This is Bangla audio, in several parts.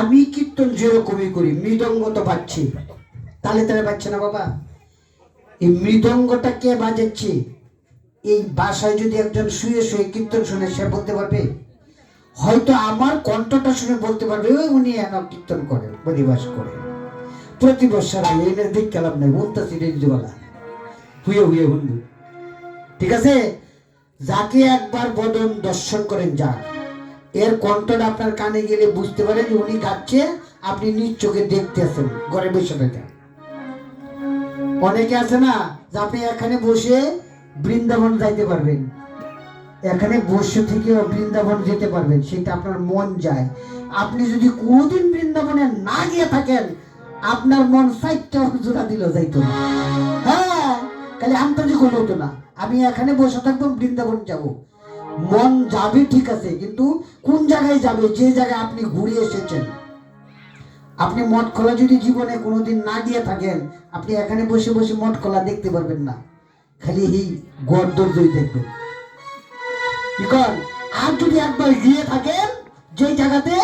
আমি কীর্তন যেরকমই করি, মৃদঙ্গ তো পাচ্ছি, তালে তালে পাচ্ছে না বাবা। এই মৃদঙ্গটা কে বাজাচ্ছে? এই বাসায় যদি একজন শুয়ে শুয়ে কীর্তন শুনে সে বলতে পারবে? হয়তো আমার কণ্ঠটা শুনে বলতে পারবে ওই উনি এন কীর্তন করে, পরিবাস করে। প্রতি বছর এনে দিক গেলাম নাই বলতেছি রেজওয়ালা হুয়ে হুয়ে হুন্ডু। ঠিক আছে, যাকে একবার বদন দর্শন করেন যান, এর কণ্ঠটা আপনার কানে গেলে বুঝতে পারেন যে উনি গাচ্ছে, আপনি নিজ চোখে দেখতে আছেন ঘরে বসে থাকেন। অনেকে আছে না যে আপনি এখানে বসে বৃন্দাবন যাইতে পারবেন, এখানে বসে থেকে বৃন্দাবন যেতে পারবেন, সেটা আপনার মন যায়। আপনি যদি কোনোদিন বৃন্দাবনে না গিয়ে থাকেন, আপনার মন সাইটটা জোড়া দিল যাইতো না। হ্যাঁ, খালি আন্তর্জাতিক হতো না আমি এখানে বসে থাকবো বৃন্দাবন যাব, মন যাবে ঠিক আছে, কিন্তু কোন জায়গায় যাবে? যে জায়গায় আপনি ঘুরে এসেছেন। আপনি মঠ খোলা যদি জীবনে কোনোদিন না গিয়ে থাকেন, আপনি এখানে বসে বসে মঠ খোলা দেখতে পারবেন না, খালি এই গড়দৌড় দেখবেন। আর যদি একবার গিয়ে থাকেন যে জায়গাতে,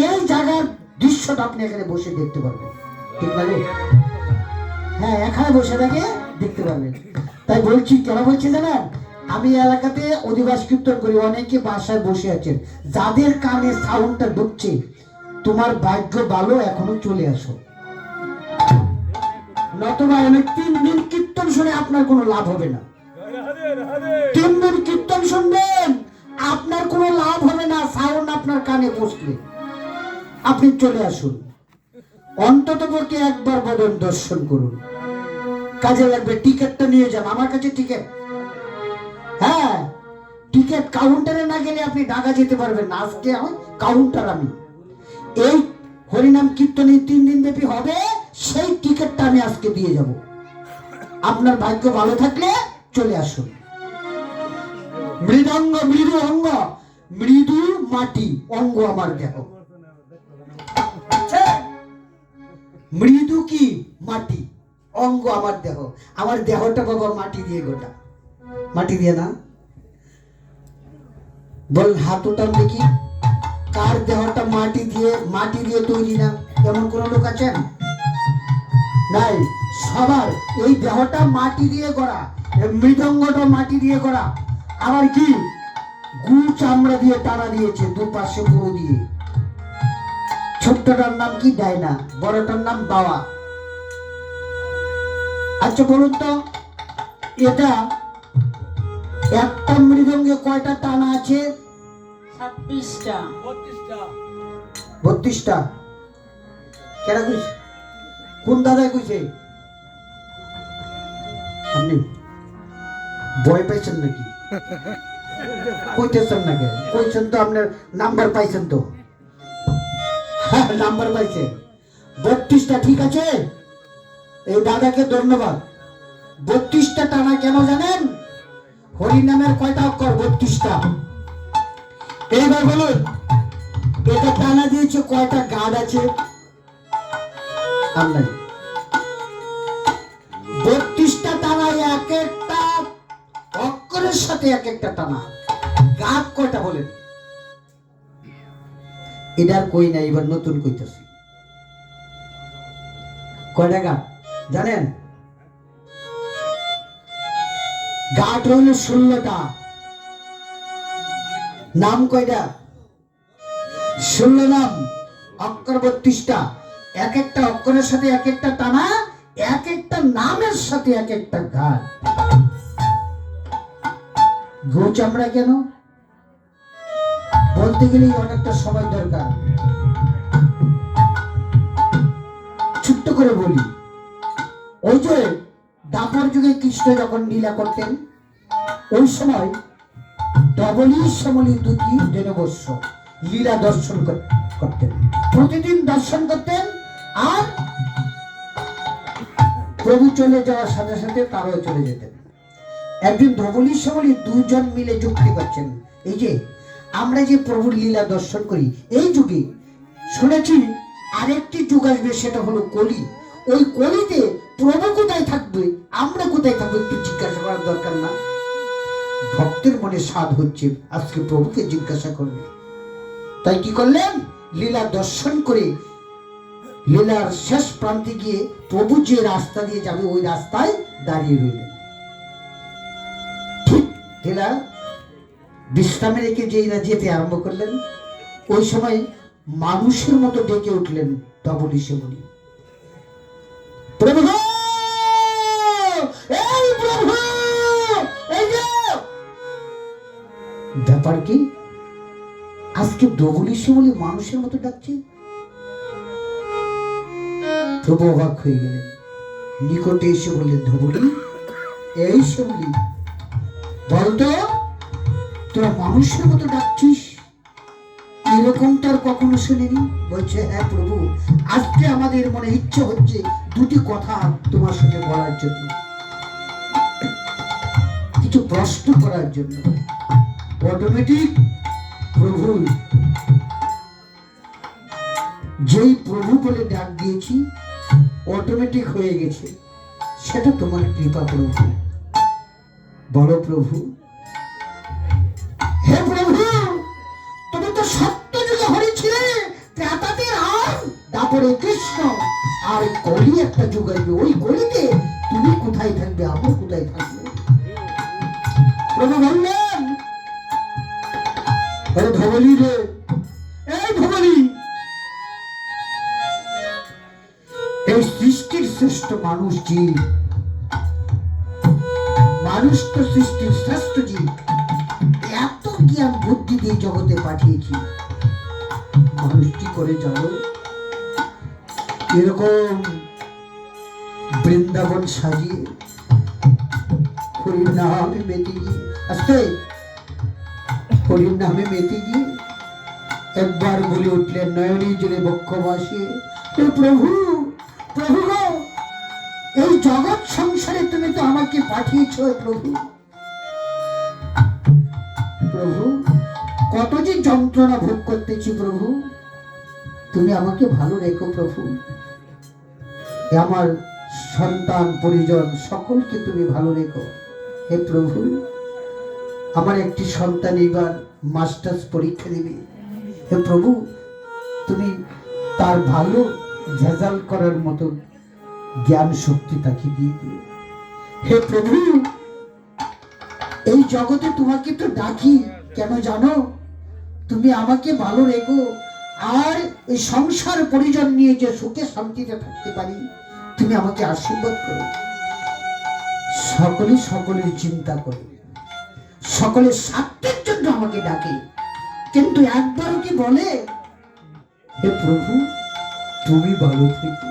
এই জায়গার দৃশ্যটা আপনি এখানে বসে দেখতে পারবেন। ঠিক লাগে? হ্যাঁ, এখানে বসে থাকে দেখতে পারবেন। তাই বলছি, কেন বলছি জানেন? আমি এলাকাতে অধিবাস কীর্তন করি, অনেকে বাসায় বসে আছেন, যাদের কানে সাউন্ডটা ঢুকছে, তোমার ভাগ্য ভালো, এখনো চলে আসো। নতুবা 3 দিন কীর্তন শুনে আপনার কোনো লাভ হবে না। 3 দিন কীর্তন শুনবেন, আপনার কোনো লাভ হবে না। সাউন্ড আপনার কানে বসলে আপনি চলে আসুন, অন্তত পক্ষে একবার বদন দর্শন করুন, কাজে লাগবে। টিকিটটা নিয়ে যান, আমার কাছে টিকিট। হ্যাঁ, টিকিট কাউন্টারে না গেলে আপনি ঢাকা যেতে পারবেন না। আজকে কাউন্টার আমি এই হরিনাম কীর্তনে 3 দিন ব্যাপী হবে, সেই টিকিটটা আমি আজকে দিয়ে যাব। আপনার ভাগ্য ভালো থাকলে চলে আসুন। মৃদঙ্গ মৃদু অঙ্গ, মৃদু মাটি অঙ্গ আমার দেহ। মৃদু কি? মাটি অঙ্গ আমার দেহ। আমার দেহটা বাবা মাটি দিয়ে গোটা। মাটি দিয়ে না? বল হাত উঠান দেখি, কার দেহটা মাটি দিয়ে তৈরি না? এমন কোন লোক আছেন? নাই। সবার এই দেহটা মাটি দিয়ে গড়া, মৃদঙ্গটা মাটি দিয়ে গড়া। আবার কি গু চামড়া দিয়ে টানা দিয়েছে দুপাশে পুরো দিয়ে। ছোট্টটার নাম কি? ডাইনা, বড়টার নাম বাওয়া। আচ্ছা বলুন তো, এটা একটা মৃদঙ্গে কয়টা টানা আছে? 26টা। 32টা। কেডা কইছে? কোন দাদা কইছে? আপনি ভয় পাইছেন নাকি? কইতেছেন নাকি? কইছেন তো, আপনার নাম্বার পাইছেন তো? নাম্বার পাইছেন 32টা। ঠিক আছে, এই দাদাকে ধন্যবাদ। 32টা টানা কেন জানেন? হরিনামের কয়টা অক্ষর? 32টা। এইবার বলুন, এটা টানা দিয়েছে কয়টা গাঢ় আছে? আপনার 32টা টানা, এক একটা অক্ষরের সাথে এক একটা টানা। গাঢ় কয়টা বলেন? এটার কই না, এবার নতুন কইতেছি। কয়টা গাঢ় জানেন? গাঢ় হইল 16টা। নাম কয়টা? 16 নাম, অক্ষর 32টা। এক একটা অক্ষরের সাথে এক একটা টানা, এক একটা নামের সাথে এক একটা গাঢ়। গু চামড়া কেন বলতে গেলেই অনেকটা সময় দরকার। ছোট্ট করে বলি, ওই যে দাপর যুগে কৃষ্ণ যখন লীলা করতেন, ওই সময় ধবলী শ্যামলী দুটি দেনবস্য লীলা দর্শন করতেন, প্রতিদিন দর্শন করতেন। আর প্রভু চলে যাওয়ার সাথে সাথে তারাও চলে যেতেন। একদিন ধবলী শ্যামলী দুজন মিলে যুক্তি করছেন, এই যে আমরা যে প্রভুর লীলা দর্শন করি এই যুগে, শুনেছি আরেকটি যুগ আসবে, সেটা হলো কলি। ওই কলিতে প্রভু কোথায় থাকবে, আমরা কোথায় থাকবো, একটু জিজ্ঞাসা করার দরকার না? ভক্তের মনে স্বাদ হচ্ছে আজকে প্রভুকে জিজ্ঞাসা করবে। তাই কি করলেন? লীলা দর্শন করে লীলার শেষ প্রান্তে গিয়ে প্রভু যে রাস্তা দিয়ে যাবে ওই রাস্তায় দাঁড়িয়ে রইলেন। ঠিক লীলা বিশ্রামে রেখে যেইরা যেতে আরম্ভ করলেন, ওই সময় মানুষের মতো ডেকে উঠলেন ধবলি সেবনী, প্রভু, এই প্রভু, এই যে। ব্যাপার কি? আজকে ধবলি সেবনী মানুষের মতো ডাকছে। প্রভু অবাক হয়ে গেলেন, নিকটে এসে বললেন, ধবলি, এই সেবনী, বলতো তোরা মানুষের মতো ডাকছিস? এরকমটা আর কখনো শুনিনি। বলছে, হ্যাঁ প্রভু, আজকে আমাদের মনে ইচ্ছে হচ্ছে দুটি কথা তোমার সাথে বলার জন্য, কিছু প্রশ্ন করার জন্য। অটোমেটিক প্রভু, যেই প্রভু বলে ডাক দিয়েছি অটোমেটিক হয়ে গেছে, সেটা তোমার কৃপা প্রভু। বলো প্রভু। হে প্রভু, তুমি তো সত্য যুগে হরি ছিলে, ত্রেতাতে রাম, তারপরে কৃষ্ণ, আর কলি একটা যুগ আসবে, ওই কলিতে তুমি কোথায় থাকবে, আমরা কোথায় থাকবো? প্রভু বললেন, ধবলি রে, এই ধবলি, এই সৃষ্টির শ্রেষ্ঠ মানুষ জীব, মানুষ তো সৃষ্টির শ্রেষ্ঠ জীব, এত জ্ঞান বুদ্ধি দিয়ে জগতে পাঠিয়েছি, মানুষ কি করে জানো? এরকম বৃন্দাবন সাজিয়ে হরির নামে মেতে গিয়ে, আস্তে, হরির নামে মেতে গিয়ে একবার বলে উঠলেন নয়নী জলে বক্ষ ভাসিয়ে, প্রভু, প্রভু গো, এই জগৎ সংসারে তুমি তো আমাকে পাঠিয়েছ প্রভু। প্রভু, কত যে যন্ত্রণা ভোগ করতেছি প্রভু, তুমি আমাকে ভালো রেখো প্রভু। আমার সন্তান পরিজন সকলকে তুমি ভালো রেখো। হে প্রভু, আমার একটি সন্তান এবার মাস্টার্স পরীক্ষা দেবে, হে প্রভু, তুমি তার ভালো রেজাল্ট করার মতো জ্ঞান শক্তি তাকে দিয়ে দিও। হে প্রভু, এই জগতে তোমাকে তো ডাকি কেন জানো? তুমি আমাকে ভালো রেখো, আর এই সংসার পরিজন নিয়ে যে সুখে শান্তিতে থাকতে পারি, তুমি আমাকে আশীর্বাদ করো। সকলে সকলের চিন্তা করে, সকলের স্বার্থের জন্য আমাকে ডাকে, কিন্তু একবারও কি বলে, হে প্রভু তুমি ভালো থেকো,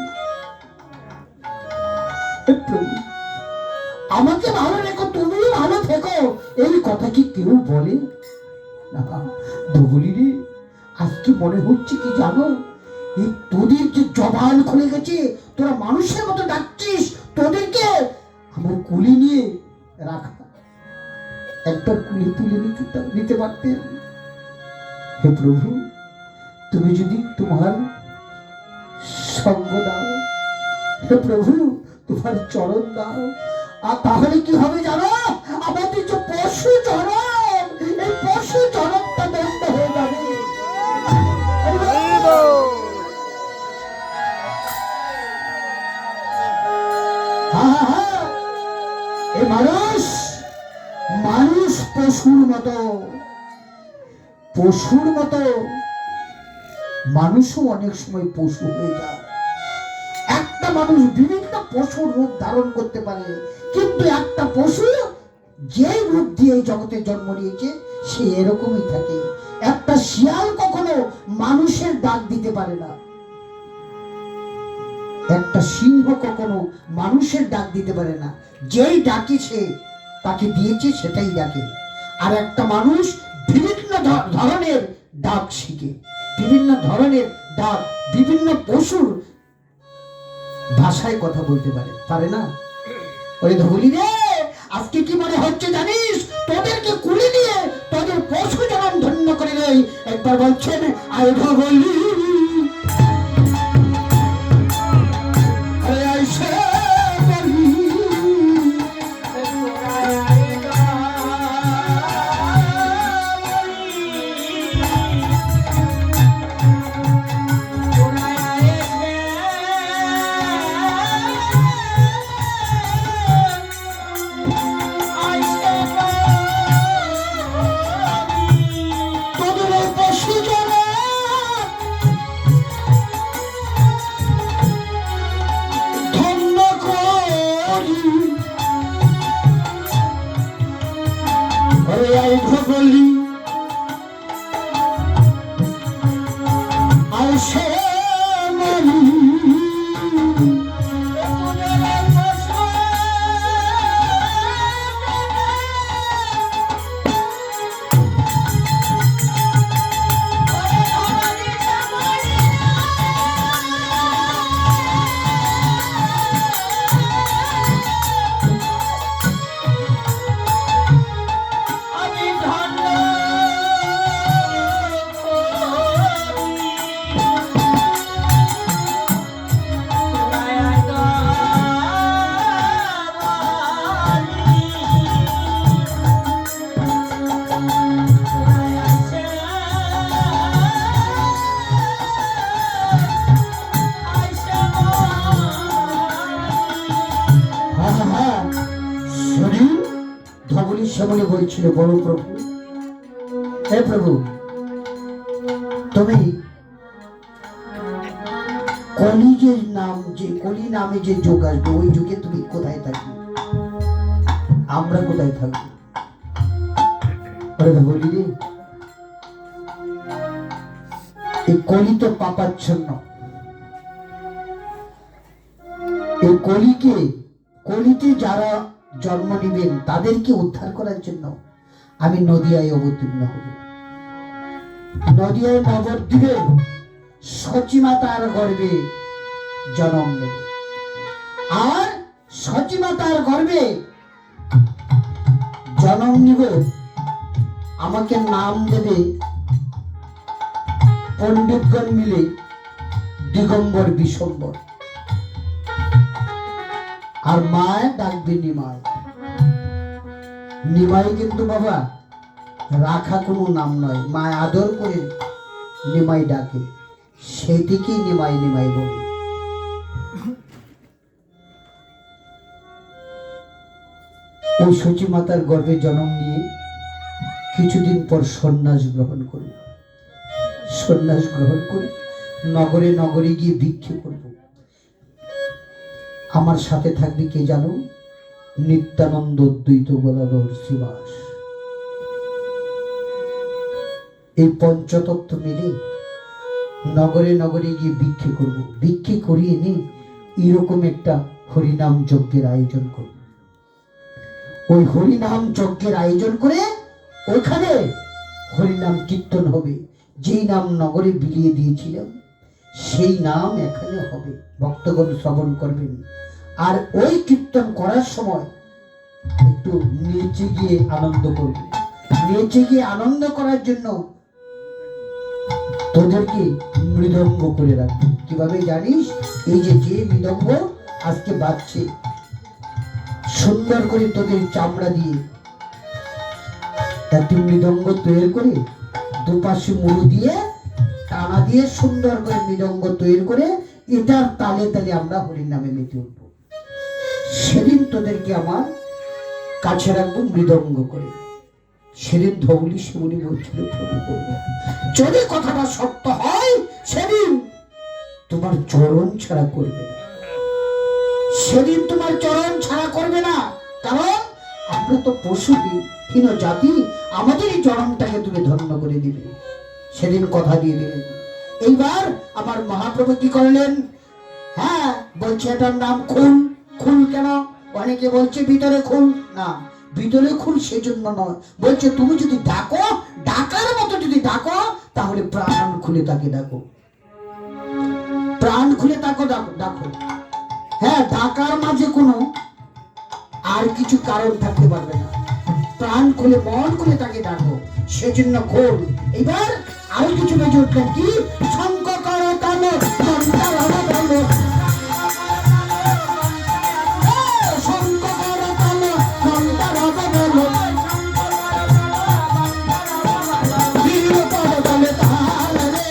হে প্রভু আমাকে ভালো রেখো, তুমি ভালো থেকো, এই কথা কি কেউ বলে? না। ধবলি রে, আজকে মনে হচ্ছে কি জানো, এই তোদের যে জবান খুলে গেছে, তোরা মানুষের মতো ডাকছিস, তোদেরকে আমার কুলি নিয়ে রাখা, একবার কুলি তুলে নিতে পারতেন। হে প্রভু, তুমি যদি তোমার সঙ্গ দাও, হে প্রভু তোমার চরণ দাও, আর তাহলে কি হবে জানো? আমাদের যে পশু চরণ, এই পশু চরণটা বন্ধ হয়ে যাবে। এই মানুষ পশুর মতো, মানুষও অনেক সময় পশু হয়ে যায়। একটা মানুষ বিভিন্ন পশুর রূপ ধারণ করতে পারে, কিন্তু একটা পশু যে রূপ দিয়ে জগতে জন্ম নিয়েছে সে এরকমই থাকে। একটা শিয়াল কখনো মানুষের ডাক দিতে পারে না, একটা সিংহ কখনো মানুষের ডাক দিতে পারে না, যেই ডাকিছে তাকে দিয়েছে সেটাই ডাকে। আর একটা মানুষ বিভিন্ন ধরনের ডাক শিখে, বিভিন্ন ধরনের ডাক, বিভিন্ন পশুর ভাষায় কথা বলতে পারে না। ওরে ধবলি রে, আজকে কি মনে হচ্ছে জানিস? তোদেরকে কুলি নিয়ে তোদের পশু যেমন ধন্য ধন্য করে নেই। একবার বলছেন আয় ভবলি আরে আইসে বলি তোদের এই পশু জনা ধন্য করি আরে আই ভগলি আইসে বলি ধবলি শ্যামলি বলছিল বড় প্রভু, হে প্রভু তুমি কলিজের নাম যে কলি নামে যে যুগ আসবে ওই যুগে তুমি কোথায় থাকবে, আমরা কোথায় থাকবো? বলি রে এই কলি তো পাপাচ্ছন্ন, এই কলিতে যারা জন্ম নিবেন তাদেরকে উদ্ধার করার জন্য আমি নদিয়ায় অবতীর্ণ হব। নদিয়ায় নবদ্বীপে সচিমাতার গর্ভে জন্ম নেব, আর সচিমাতার গর্ভে জন্ম নিব। আমাকে নাম দেবে পণ্ডিতগণ মিলে দিগম্বর বিশম্বর, আর মায় ডাকবে নিমাই। নিমাই কিন্তু বাবা রাখা কোনো নাম নয়, মায় আদর করে নিমাই ডাকে, সেদিকেই নিমাই নিমাই বলে। ওই সচী মাতার গর্ভে জন্ম নিয়ে কিছুদিন পর সন্ন্যাস গ্রহণ করি, সন্ন্যাস গ্রহণ করে নগরে নগরে গিয়ে ভিক্ষে করব। আমার সাথে থাকবে কে জানো? নিত্যানন্দ দ্বৈত গদাধর শ্রীবাস। এই পঞ্চতত্ত্ব মিলে নগরে নগরে গিয়ে ভিক্ষে করব, ভিক্ষে করিয়ে এনে এরকম একটা হরিনাম যজ্ঞের আয়োজন করব। ওই হরিনাম যজ্ঞের আয়োজন করে ওখানে হরিনাম কীর্তন হবে। যেই নাম নগরে বিলিয়ে দিয়েছিলাম সেই নাম এখানে হবে, ভক্তগণ শ্রবণ করবেন। আর ওই কীর্তন করার সময় একটু নেচে গিয়ে আনন্দ করবে। নেচে গিয়ে আনন্দ করার জন্য তোদেরকে মৃদঙ্গ করে রাখবে। কিভাবে জানিস? এই যে মৃদঙ্গ আজকে বাজছে, সুন্দর করে তোদের চামড়া দিয়ে একটি মৃদঙ্গ তৈরি করে দুপাশে মুড়ু দিয়ে টানা দিয়ে সুন্দর করে মৃদঙ্গ তৈরি করে এটার তালে তালে আমরা হরির নামে মেতে উঠবো। সেদিন তোদেরকে আমার কাছে রাখবো মৃদঙ্গ করে। সেদিন ধবলি শিবনী বলছিল, প্রভু যদি কথাটা সত্য হয় সেদিন তোমার চরণ ছাড়া করবে না, সেদিন তোমার চরণ ছাড়া করবে না। কারণ আমরা তো পশু হীন জাতি, আমাদের এই চরণটাকে তুমি ধন্য করে দিবে। সেদিন কথা দিয়ে দিলেন। এইবার আমার মহাপ্রভু কি করলেন? হ্যাঁ, বলছে এটার নাম খুন। খুন কেন? অনেকে বলছে ভিতরে খুন, না ভিতরে খুন সেজন্য নয়, বলছে তুমি যদি ডাকো, ডাকার মতো যদি ডাকো, তাহলে প্রাণ খুলে তাকে ডাকো, প্রাণ খুলে তাকে ডাকো। হ্যাঁ, ডাকার মাঝে কোনো আর কিছু কারণ থাকতে পারবে না। প্রাণ খুলে মন খুলে তাকে ডাকো, সেজন্য খোল। এবার আরো কিছু বেজে উঠলেন, কি শঙ্খ করতাল ঘণ্টা বাজাবো, শঙ্খ করতাল ঘণ্টা বাজাবো, বীর পদতলে তাল রে,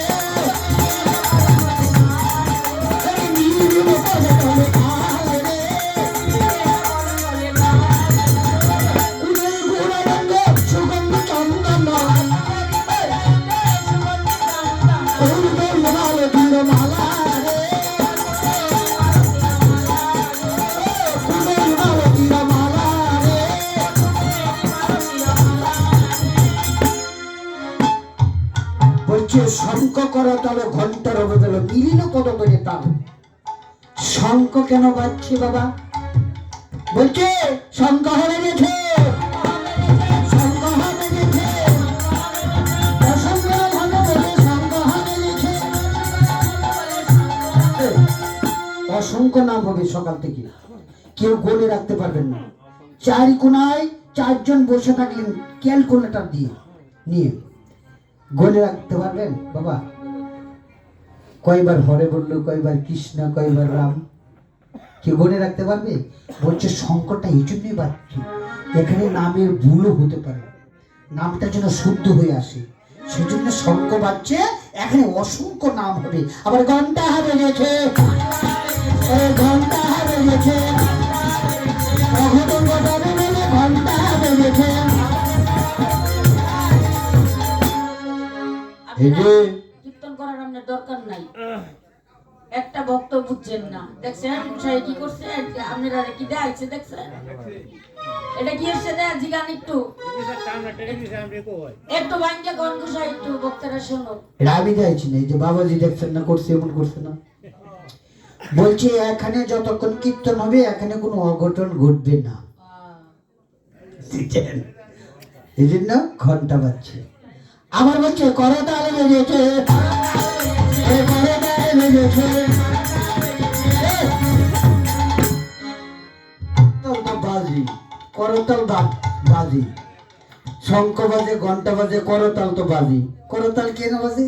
এই বীর পদতলে তাল রে, উদয় গুণানন্দ সুগন্ধ চন্দন, উদয় মাল ধীর মালা রে, উদয় মাল ধীর মালা রে। বলছে শঙ্খ করতাল ঘণ্টার হবে গেল, মিলিল কত করে তাল। শঙ্খ কেন বাজছে বাবা? বলছে শঙ্খ হয়ে গেছে, শঙ্খ হয়ে গেছে, অসংখ্য ভালো বলে শঙ্খ হয়ে গেছে। অসংখ্য নাম হবে সকাল থেকে, কেউ গলে রাখতে পারবেন না। চারি কোনায় চারজন বসে থাকলেন ক্যালকুলেটর দিয়ে নিয়ে, গলে রাখতে পারবেন বাবা? কয়বার হরে বললো, কয়বার কৃষ্ণ, কয়বার রাম, কেউ গলে রাখতে পারবে? বলছে শঙ্করটা এই জন্যই বাজছে, এখানে নামের ভুলও হতে পারে, নামটা যেন শুদ্ধ হয়ে আসে, সেজন্য শঙ্খ বাজছে। এখানে অসংখ্য নাম হবে। আবার ঘন্টা হবে গেছে, ঘন্টা হবে গেছে, অঘটন ঘটাবে বলে ঘন্টা হবে গেছে। এই যে কীর্তন করার আপনার দরকার নাই, একটা ভক্ত বুঝছেন না, দেখছেন গোসাই কি করছে, আপনারা কি দেখাইছে দেখছেন, এটা কি এসে দেয় জিগান একটু একটু ভাঙ্গে কোন গোসাই একটু ভক্তরা শোনো। রাবি যাইছি না, এই যে বাবাজি দেখছেন না করছে, এমন করছে না। বলছে এখানে যতক্ষণ কীর্তন হবে এখানে কোনো অঘটন ঘটবে না, এই জন্য ঘন্টা বাজছে। আবার বলছে করতাল বেজেছে, করতাল বেজেছে, বাজি করতাল বাজি, শঙ্খ বাজে, ঘন্টা বাজে, করতাল তো বাজি। করতাল কেন বাজে?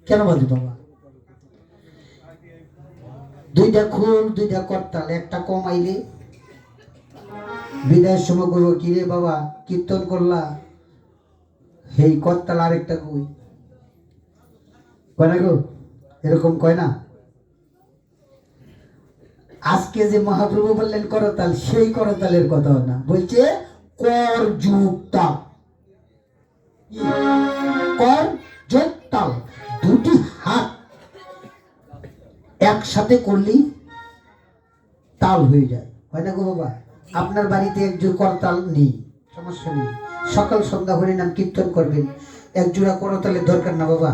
কেন বাজে বাবা? দুইটা খোল, দুইটা করতাল, একটা কমাইলে বিদায়ের সময় কইব কি রে বাবা কীর্তন করলা, এই করতাল আরেকটা কই, কয় না গো? এরকম কয় না? আজকে যে মহাপ্রভু বললেন করতাল, সেই করতালের কথা না, বলছে কর যোগ তাল, কর যোগ তাল, দুটি হাত একসাথে করলেই তাল হয়ে যায়, হয় না গো বাবা? আপনার বাড়িতে একজোড় করতাল নেই, সমস্যা নেই, সকাল সন্ধ্যা হরি নাম কীর্তন করবেন, এক জোড়া করতালের দরকার না বাবা।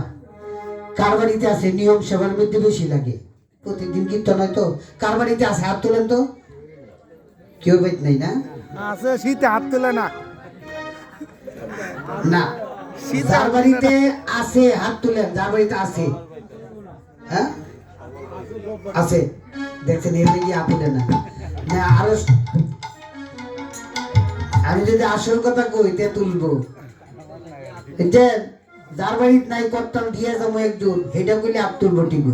কার বাড়িতে আছে নিয়ম সেবার মধ্যে বেশি লাগে, প্রতিদিন কীর্তন হয় তো, কার বাড়িতে আছে হাত তোলেন তো? কেউ বাইত নাই না, আছে শীতে হাত তোলে না, না যার বাড়িতে আছে হাত তুলেন, যার বাড়িতে আছে, হ্যাঁ আছে, দেখছেন এর নাকি আপনি না। আরো আমি যদি আসল কথা কই তে তুলবো, যার বাড়িতে নাই করতাম দিয়ে যাবো একজন, এটা কইলে হাত তুলবো ঠিক।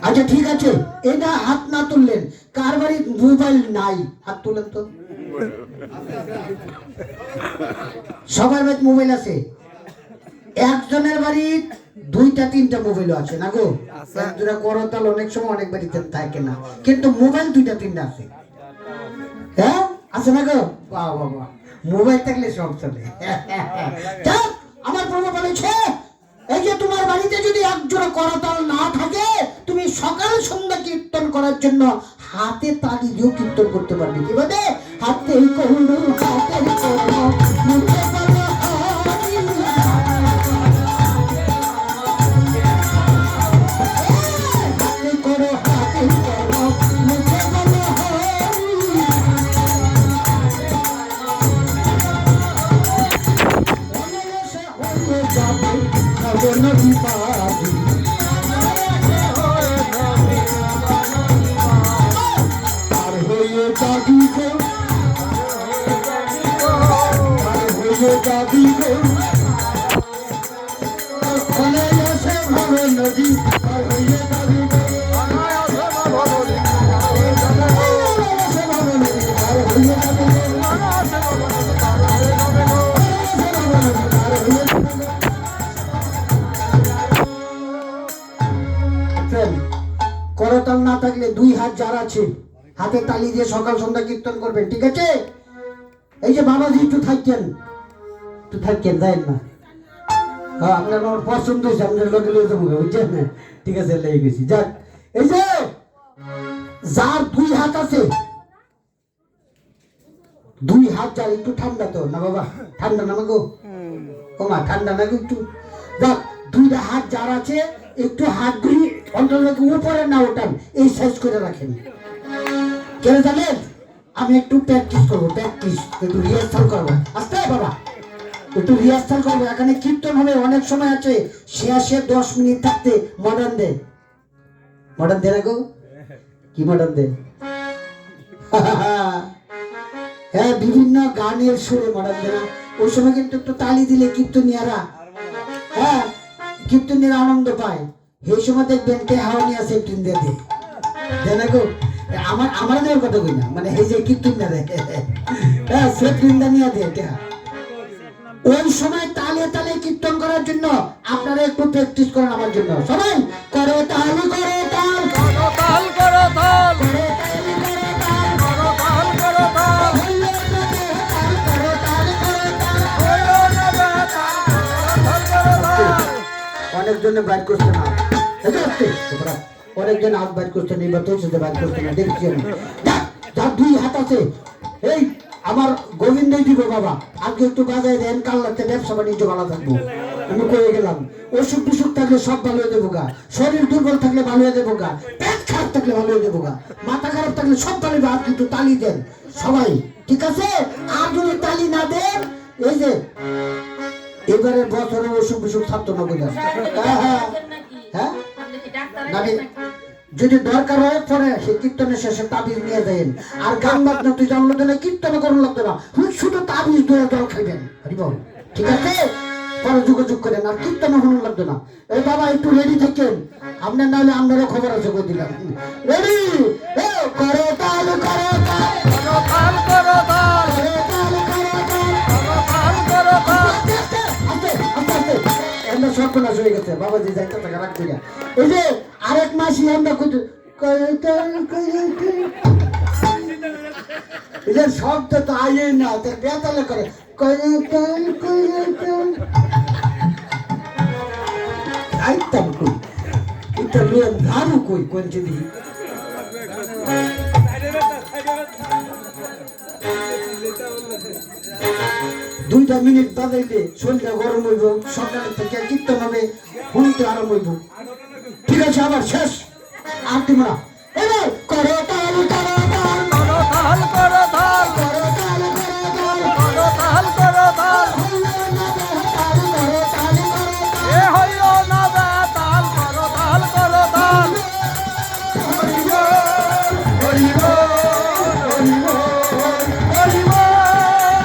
আচ্ছা ঠিক আছে, এটা হাত না তুললেন, কার বাড়িতে মোবাইল নাই হাত তুলেন তো? সবার বাড়িতে মোবাইল আছে, একজনের বাড়ি দুইটা তিনটা মোবাইল আছে না গো? একজোড়া করতাল অনেক সময় অনেক বাড়িতে থাকে না, কিন্তু মোবাইল দুইটা তিনটা আছে, হ্যাঁ আছে না গো? বাহ বাহ বাহ, মোবাইল থাকলে সব চলে। আমার প্রভু বলেছে এই যে তোমার বাড়িতে যদি একজোড়া করতাল না থাকে, তুমি সকাল সন্ধ্যা কীর্তন করার জন্য হাতে তালি দিয়েও কীর্তন করতে পারবে। কি বলে? হাতে করুন, হাতে করুন, মুখে বলো হরি, হাতে করো, হাতে করো, মুখে বলো হরি। অনায়াসে হয়ে যাবে খবর বিপাদি, আর হয়ে যাবি গো যাবি গো ফলে আসে ভাবে নদী পার হয়ে যাবি গো আসে ভাবে নদী পার হয়ে যাবি গো করতাল না থাকলে দুই হাত যার আছে হাতে তালি দিয়ে সকাল সন্ধ্যা কীর্তন করবেন, ঠিক আছে? এই যে বাবাজি একটু থাকেন যাই না। হ্যাঁ, আপনার আমার পছন্দ হয়েছে, আপনার লোকে লয়ে যাবো বুঝছেন না? ঠিক আছে, লেগে গেছি। যাক, এই যে যার দুই হাত আছে, দুই হাত যার, একটু ঠান্ডা তো না বাবা, ঠান্ডা না গো কমা, ঠান্ডা না গো একটু। যাক, দুইটা হাত যার আছে একটু হাত দুই অন্তত উপরে না ওঠান, এই সাইজ করে রাখেন। কেন জানেন? আমি একটু প্র্যাকটিস করবো, একটু রিহার্সাল করবো। আস্তে বাবা, একটু রিহার্সাল করবো। এখানে কীর্তন হবে, অনেক সময় আছে, শেষে 10 মিনিট থাকতে মডার্ন দে না গো, কি মডার্ন দে? হ্যাঁ, বিভিন্ন গানের সুরে মডার্ন দে না। ওই সময় কিন্তু একটু তালি দিলে কীর্তনিয়ারা, হ্যাঁ, কীর্তনের আনন্দ পায়। এই সময় দেখবেন কে হাওয়া নিয়ে আসে টিন দিয়ে দেয় না গো। আমার দেওয়ার কথা কই না, মানে এই যে কীর্তন দেয়, হ্যাঁ, সে বৃন্দা নিয়ে দেয় কে। ওই সময় তালে তালে কীর্তন করার জন্য আপনারা একটু প্র্যাকটিস করেন আমার জন্য। সবাই করো তাল, করো তাল, করো তাল, করো তাল, করো তাল, করো তাল, অনেকজনে বাইর করছে না, অনেকজন হাত বাইর করছে না, এবার তোর সাথে বাইর করছে না, দেখছি আমি। যার দুই হাত আছে, এই আমার গোবিন্দই দিব বাবা, আজকে একটু বাজায় দেন, কাল রাতে ব্যবসা বাণিজ্য ভালো থাকবো। আমি কয়ে গেলাম, অসুখ বিসুখ থাকলে সব ভালো হয়ে দেবো গা, শরীর দুর্বল থাকলে ভালো হয়ে দেবো গা, পেট খারাপ থাকলে ভালো হয়ে দেবো গা, মাথা খারাপ থাকলে সব ভালো হবে। আপনি একটু তালি দেন সবাই, ঠিক আছে? আর যদি তালি না দেন, এই যে এবারে বছরে অসুখ বিসুখ থাকতো না বলে। হ্যাঁ, যদি দরকার হয় পরে সে কীর্তনের শেষে তাবিজ নিয়ে যাবেন। আর গান বাজনা তুই জানলো দিলে কীর্তন করুন লাগতো না, শুধু তাবিজ ধরে জল খাইবেন, ঠিক আছে? পরে যোগাযোগ করেন, আর কীর্তন শুনুন লাগতো না। এই বাবা একটু রেডি থাকেন, আপনার নাহলে আপনারও খবর আছে করে দিলাম। রেডি? করো তাল, করো তাল, করো তাল, করো তাল, করো তাল, সর্বনাশ হয়ে গেছে বাবাজি, যাইতে টাকা রাখতে গা। এই যে আরেক মাসি আমরা শব্দ তো আইয়ে না, বেতালে করে আইতাম কই, এটা ধারু কই কোনটি দি। দুইটা মিনিট বাজাইলে শরীরটা গরম হইব, সকালের থেকে কীর্তন হবে, শুনতে আরম্ভ হইব। ঠিক আছে, আবার শেষ। আর তোমরা এবার করো তাল, করো তাল, করো তাল, করো তাল, করো তাল, করো তাল, করো তাল, এ হইও না তাল, করো তাল, করো তাল, হরি বল, হরি বল, হরি বল, হরি বল,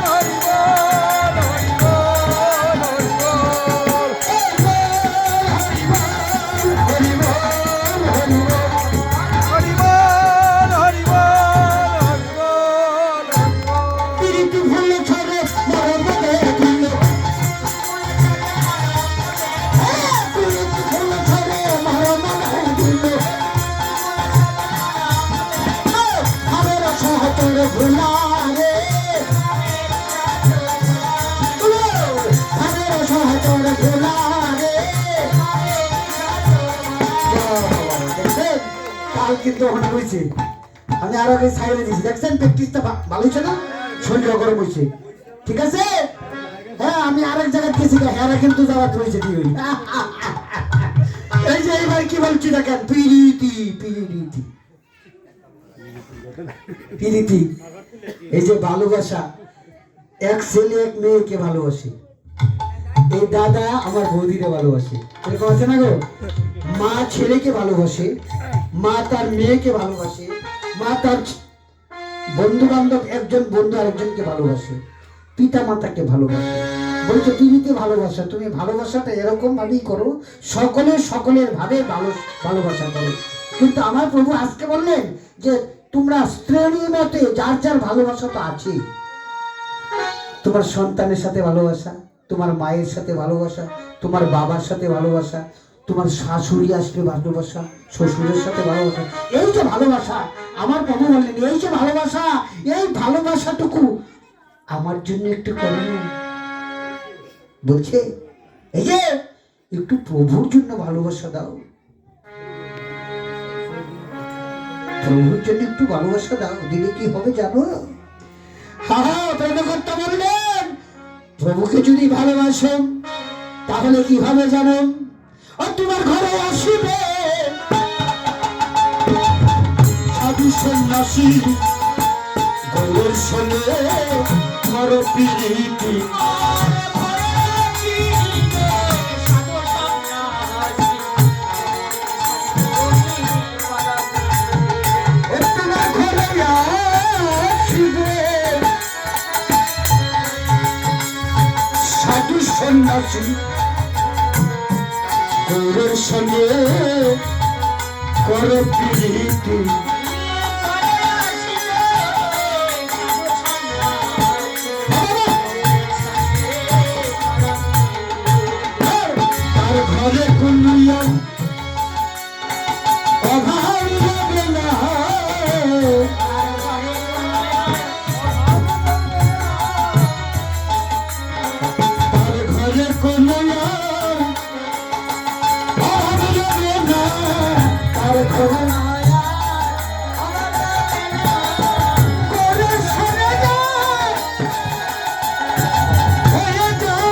হরি কিন্তু ওখানে হয়েছে, আমি আরো আগে সাইডে দিয়েছি, দেখছেন প্র্যাকটিসটা ভালো হয়েছে না? শরীরটা গরম হয়েছে, ঠিক আছে? হ্যাঁ, আমি আরেক জায়গায় গেছি, হ্যাঁ কিন্তু যাওয়া হয়েছে কি হই। এই যে এইবার কি বলছি দেখেন, পিরিতি পিরিতি পিরিতি, এই যে ভালোবাসা, এক ছেলে এক মেয়েকে ভালোবাসে, এই দাদা আমার বৌদিরে ভালোবাসে, এরকম আছে না গো? মা ছেলেকে ভালোবাসে, মা তার মেয়েকে ভালোবাসে, মা তার বন্ধু বান্ধব, একজন বন্ধু আরেকজনকে ভালোবাসে, পিতা মাতাকে ভালোবাসে। বলছে টিভিতে ভালোবাসা, তুমি ভালোবাসাটা এরকম ভাবেই করো, সকলের ভাবে ভালোবাসা করো। কিন্তু আমার প্রভু আজকে বললেন যে তোমরা শ্রেণী মতে যার যার ভালোবাসা তো আছে, তোমার সন্তানের সাথে ভালোবাসা, তোমার মায়ের সাথে ভালোবাসা, তোমার বাবার সাথে ভালোবাসা, তোমার শাশুড়ি আসলে ভালোবাসা, শ্বশুরের সাথে ভালোবাসা, এই যে ভালোবাসা আমার প্রভু বললেন এই যে ভালোবাসা, এই ভালোবাসাটুকু আমার জন্য একটু করো। বলছে এই যে একটু প্রভুর জন্য ভালোবাসা দাও, প্রভুর জন্য একটু ভালোবাসা দাও, দিলে কি হবে জানো? প্রেমকর্তা বললেন প্রভুকে যদি ভালোবাসো তাহলে কি হবে জানো? আর তোমার ঘরে আসিবে সাধু সন্ন্যাসী, গৌর শোনে ঘর প্রীতি। সন্ন্যাসী গৌরের সঙ্গে করে প্রীতি, তার ঘরে কোনো অভাব হবে না, ঘরে কোনো অভাব হবে না। গৌরের সনে যার হয়ে যাও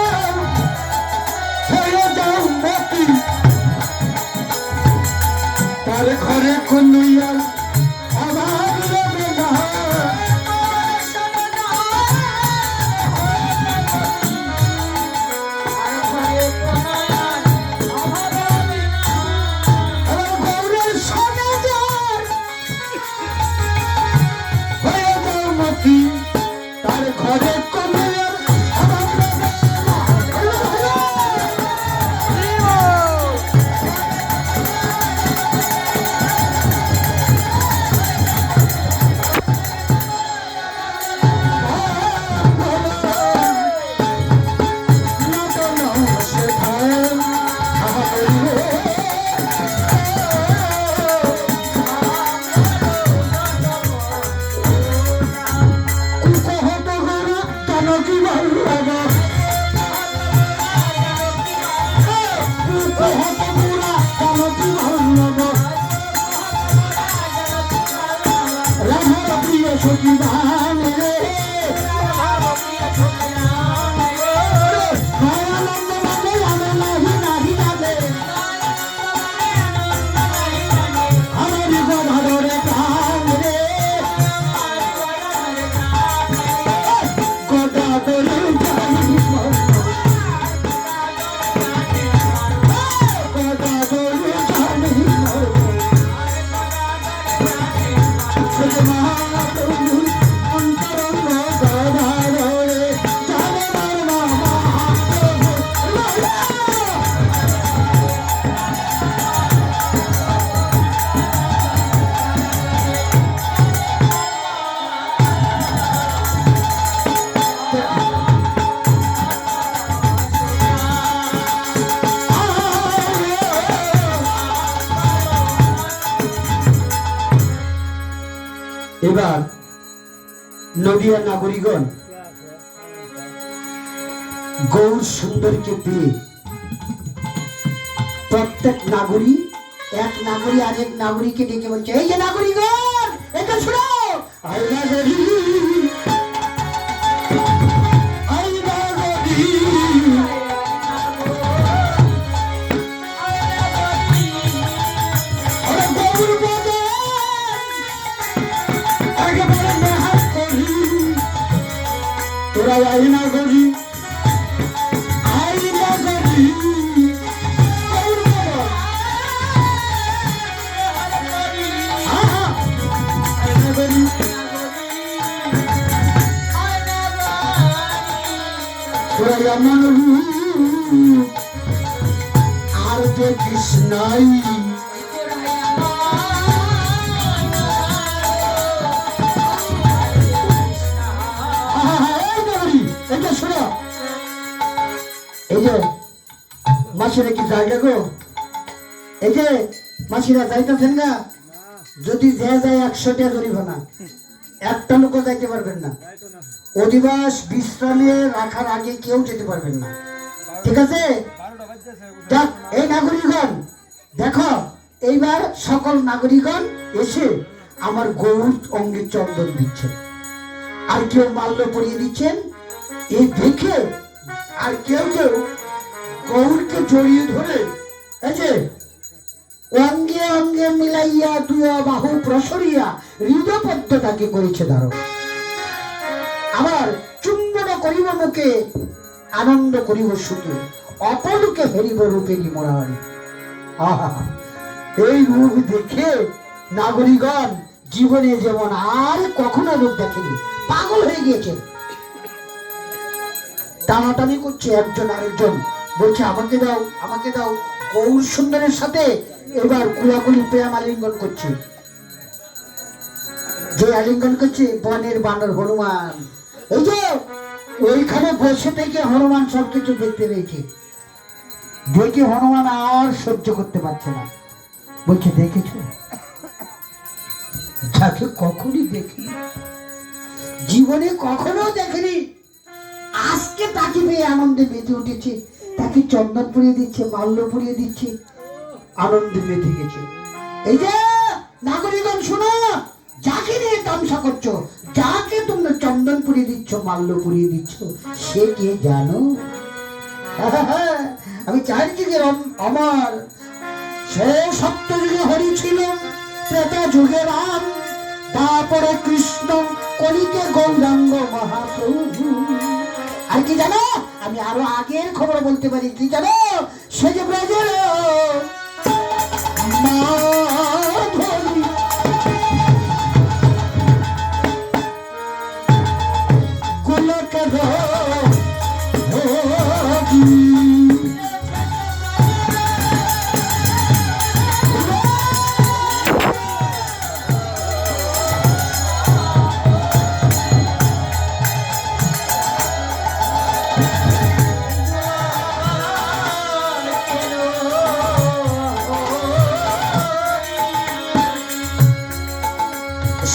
মতি, তার ঘরে কোনো অভাব হবে না। এবার নদিয়া নাগরিকগণ গৌর সুন্দরীকে পেয়ে প্রত্যেক নাগরী এক নাগরী আরেক নাগরীকে ডেকে বলছে এই যে নাগরিকগণ এটা শুনো, আই নাগরী আই নাগরী আইনা করি আইনা করি আইনা করি এমন রূপ আর দেখিস নাই। এটা শোনো, এই যে মাসিরা কি জায়গা গো, এই যে মাসিরা যাইতেছেন না, যদি যে যায় 100 টাকা জরিমানা, একটা লোকও যাইতে পারবেন না। অধিবাস বিশ্রামে রাখার আগে কেউ যেতে পারবেন না, ঠিক আছে? যাক, এই নাগরিকগণ দেখো, এইবার সকল নাগরিকগণ এসে আমার গৌর অঙ্গে চন্দন দিচ্ছেন, আর কেউ মাল্য পরিয়ে দিচ্ছেন। এই দেখে আর কেউ কেউ গৌরকে জড়িয়ে ধরে এই যে অঙ্গে অঙ্গে মিলাইয়া দুয়া বাহু প্রসরিয়া হৃদপদ্ম তাকে করেছে ধারণ। আবার চুম্বন করিব মুখে আনন্দ করিব সুখে, অপলুকে হেরিব রূপেরই মোড়ারি। আহা, এই রূপ দেখে নাগরিকগণ জীবনে যেমন আর কখনো রূপ দেখেনি, পাগল হয়ে গিয়েছে, টানাটানি করছে একজন আরেকজন, বলছে আমাকে দাও আমাকে দাও। গৌর সুন্দরের সাথে এবার কুলাকুলি প্রেম আলিঙ্গন করছে। যে আলিঙ্গন করছে বনের বানর হনুমান, এই যে ওইখানে বসে থেকে হনুমান সবকিছু দেখতে পেয়েছে। দেখে হনুমান আর সহ্য করতে পারছে না, বলছে দেখেছ যাকে কখনই দেখিনি, জীবনে কখনো দেখিনি, আজকে তাকে পেয়ে আনন্দে মেতে উঠেছে, তাকে চন্দন পরিয়ে দিচ্ছে, মাল্য পরিয়ে দিচ্ছে, আনন্দে মেতে গেছে। এই যে নাগরিকগণ শোনো, যাকে নিয়ে তামসা করছো, যাকে তোমরা চন্দন পরিয়ে দিচ্ছ, মাল্য পরিয়ে দিচ্ছ, সে কে জানো? আমি চার যুগের আমার, সে সপ্ত যুগে হরি ছিল, ত্রেতা যুগে রাম, তারপরে কৃষ্ণ, কলিতে গৌরাঙ্গ মহাপ্রভু। আর কি জানো, আমি আরো আগের খবর বলতে পারি, কি জানো, সে যে ব্রাজিল মাধবী, গোলকের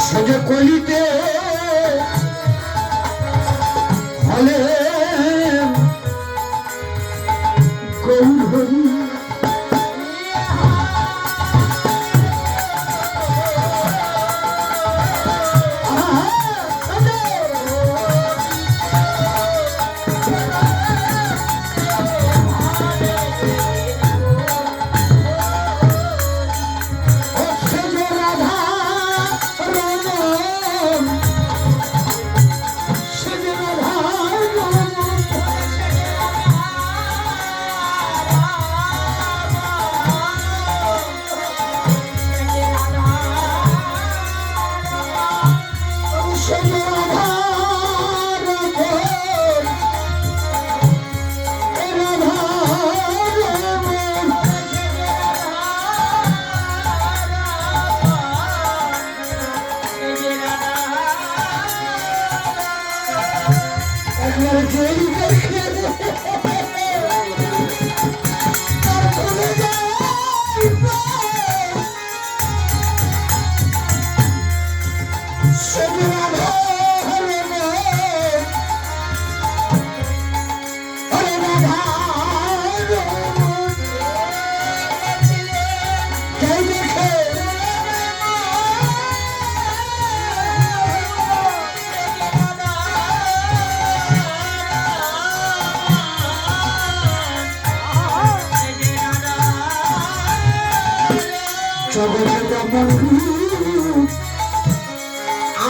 সে কলিতে হলে গৌর হরি।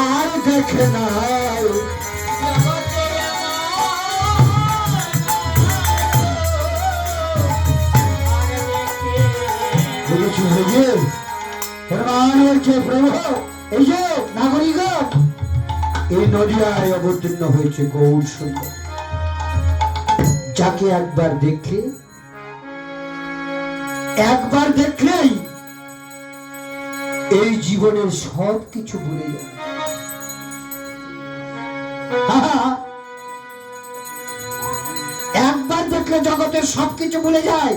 আর দেখে নাই, প্রভু এই যে নাগরিকগণ, এই নদিয়ায় অবতীর্ণ হয়েছে গৌর সুন্দর। যাকে একবার দেখলেই এই জীবনের সব কিছু ভুলে যায়। একবার দেখলে জগতের সবকিছু ভুলে যায়।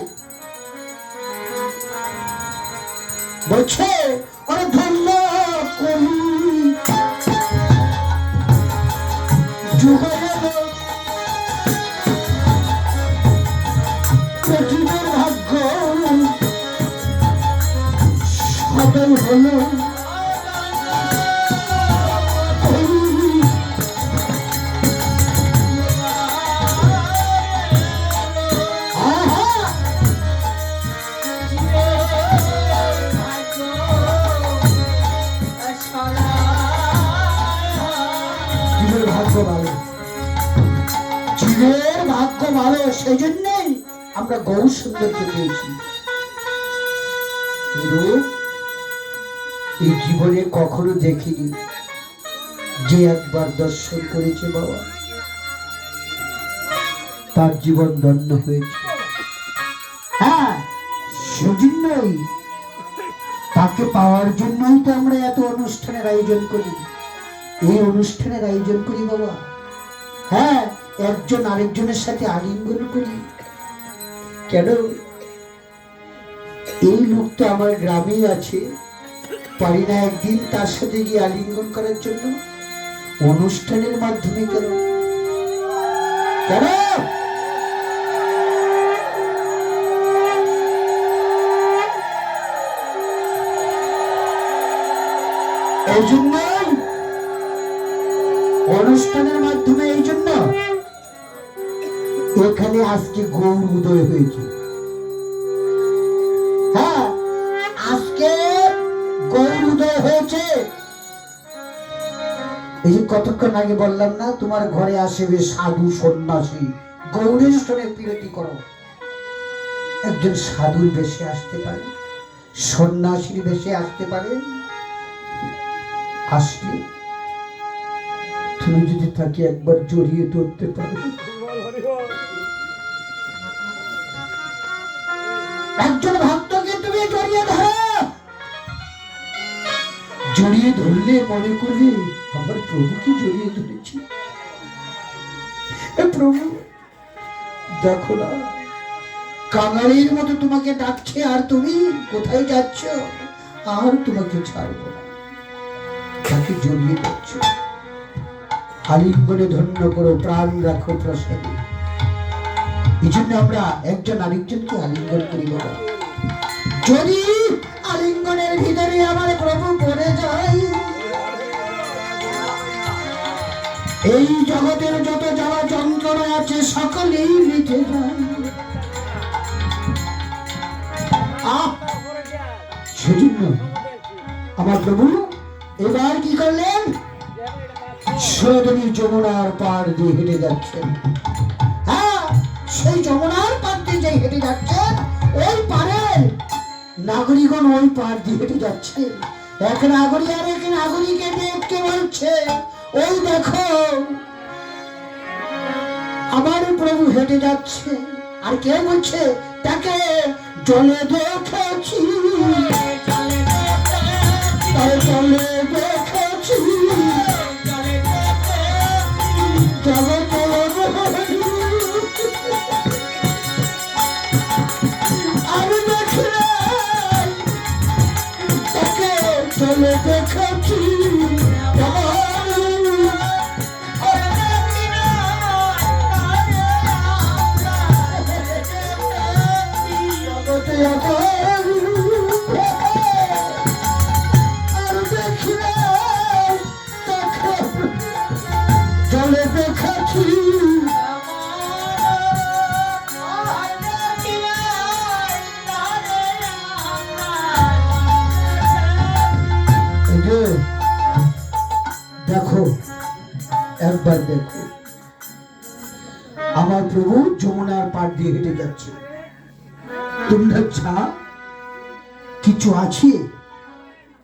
বলছে ওরে ধন্য করি যুগের কঠিনের ভাগ্য সদয় হলো জীবের ভাগ্য ভালো, সেই জন্যই আমরা গৌর সুন্দরকে পেয়েছি। এই জীবনে কখনো দেখিনি যে একবার দর্শন করেছে বাবা তার জীবন ধন্য হয়েছে। হ্যাঁ, সেজন্যই তাকে পাওয়ার জন্যই তো আমরা এত অনুষ্ঠানের আয়োজন করি। এই অনুষ্ঠানের আয়োজন করি বাবা, হ্যাঁ, একজন আরেকজনের সাথে আলিঙ্গন করি। কেন? এই লোক তো আমার গ্রামেই আছে, পারি না একদিন তার সাথে গিয়ে আলিঙ্গন করার জন্য? অনুষ্ঠানের মাধ্যমে কেন? কেন? এই জন্যই অনুষ্ঠানের মাধ্যমে, এই জন্য এখানে আজকে গৌর উদয় হয়েছে। হ্যাঁ, আজকে গৌর উদয় হয়েছে। এই যে কতক্ষণ আগে বললাম না, তোমার ঘরে আসবে সাধু সন্ন্যাসী, গৌরের সঙ্গে বিরতি করো। একজন সাধুর বেশে আসতে পারে, সন্ন্যাসীর বেশে আসতে পারে। আসলে তুমি যদি তাকে একবার জড়িয়ে ধরতে পারো, একজন ভক্তকে তুমি জড়িয়ে ধরো, জড়িয়ে ধরলে মনে করবে আমার প্রভুকে জড়িয়ে ধরেছি। প্রভু দেখো না, কাঙালির মতো তোমাকে ডাকছে, আর তুমি কোথায় যাচ্ছ? আর তোমাকে ছাড়বো না। তাকে জড়িয়ে যাচ্ছ, আলিঙ্গনে ধন্য করো, প্রাণ রাখো প্রসাদে। এই জন্য আমরা একজন আরেকজনকে আলিঙ্গন করি বাবা। যদি আলিঙ্গনের ভিতরে আমার প্রভু পড়ে যায়, এই জগতের যত জ্বালা যন্ত্রণা আছে সকলেই মিটে যায়। সেজন্য আমার প্রভু এবার কি করলেন? সদনী যমুনার পাড় দিয়ে হেঁটে যাচ্ছেন। হ্যাঁ, সেই যমুনার পাড় দিয়ে যে হেঁটে যাচ্ছেন, ওই পাড়ের নাগরিকগণ ওই পাড় দিয়ে হেঁটে যাচ্ছে। এক নাগরিক আর এক নাগরিকে দেখতে বলছে, ওই দেখো আমার প্রভু হেঁটে যাচ্ছে। আর কে বলছে? তাকে জলে দেখেছি, জলে দেখেছি, আর দেখলে তাকে চলে দেখেছি। জলে দেখেছি, দেখো একবার দেখো, আমার প্রভু যমুনার পাড় দিয়ে হেঁটে যাচ্ছে। তোমরা কিছু আছে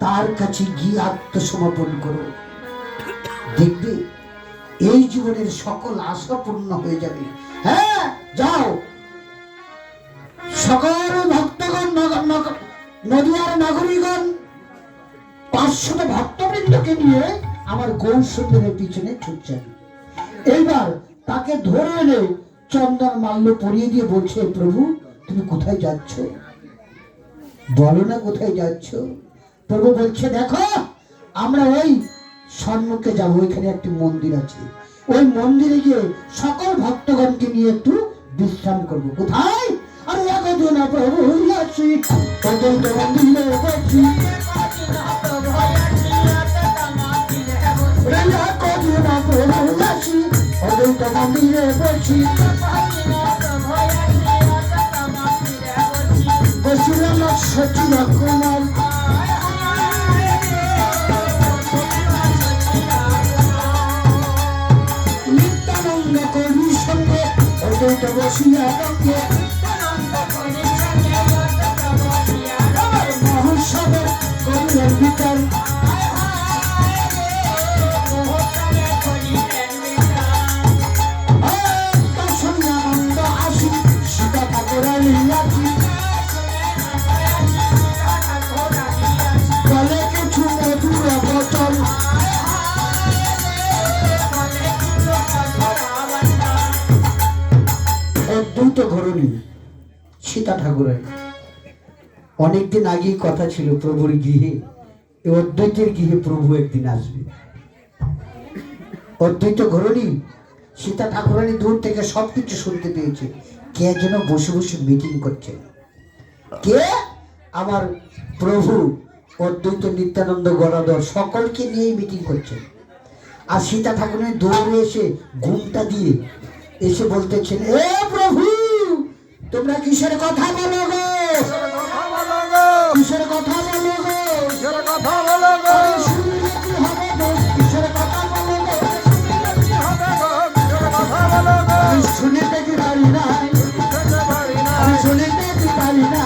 তার কাছে গিয়ে আত্মসমর্পণ করো, দেখবে এই জীবনের সকল আশা পূর্ণ হয়ে যাবে। হ্যাঁ, যাও সকল ভক্তগণ, নদিয়ার নাগরিকগণ 500 ভক্তবৃন্দকে নিয়ে আমার গৌরসুন্দরের পিছনে ছুটছেন। এইবার তাকে ধরে এনে চন্দন মাল্য পরিয়ে দিয়ে বলছে, প্রভু তুমি কোথায় যাচ্ছ, বলো না কোথায় যাচ্ছ। প্রভু বলছে, দেখো আমরা ওই সম্মুখে যাবো, ওইখানে একটি মন্দির আছে, ওই মন্দিরে গিয়ে সকল ভক্তগণকে নিয়ে একটু বিশ্রাম করবো। কোথায়? আমি একদিন প্রভু আছি, অদ্বৈত মন্দিরে বসি, অদ্বৈত মন্দিরে বসি, বসিলাম সচিব কুমার, নিত্যানন্দ কবির সঙ্গে অদ্বৈত বসিয়া রঙ্গে, মহোৎসবে করিলেন বিচার, আনন্দ আসি সীতা ঠাকুরানী আছি, বলে কিছু মধুর বচন, অদ্বৈত ঘরণী সীতা ঠাকুরানী। অনেকদিন আগেই কথা ছিল প্রভুর গৃহে, এই অদ্বৈতের গৃহে প্রভু একদিন আসবে। অদ্বৈত ঘরণী সীতা ঠাকুরানী দূর থেকে সবকিছু শুনতে পেয়েছে। কে যেন বসে বসে মিটিং করছে, কে? আমার প্রভু অদ্বৈত নিত্যানন্দ গদাধর সকলকে নিয়েই মিটিং করছে। আর সীতা ঠাকুরানী দৌড়ে এসে ঘুমটা দিয়ে এসে বলতেছেন, এ প্রভু তোমরা কিসের কথা বলো গো, কিসের কথা বলো গো, শুনলে কি হবে গো, কিসের কথা বলো গো, আমি শুনিতে কি পারি না, আমি শুনিতে কি পারি না,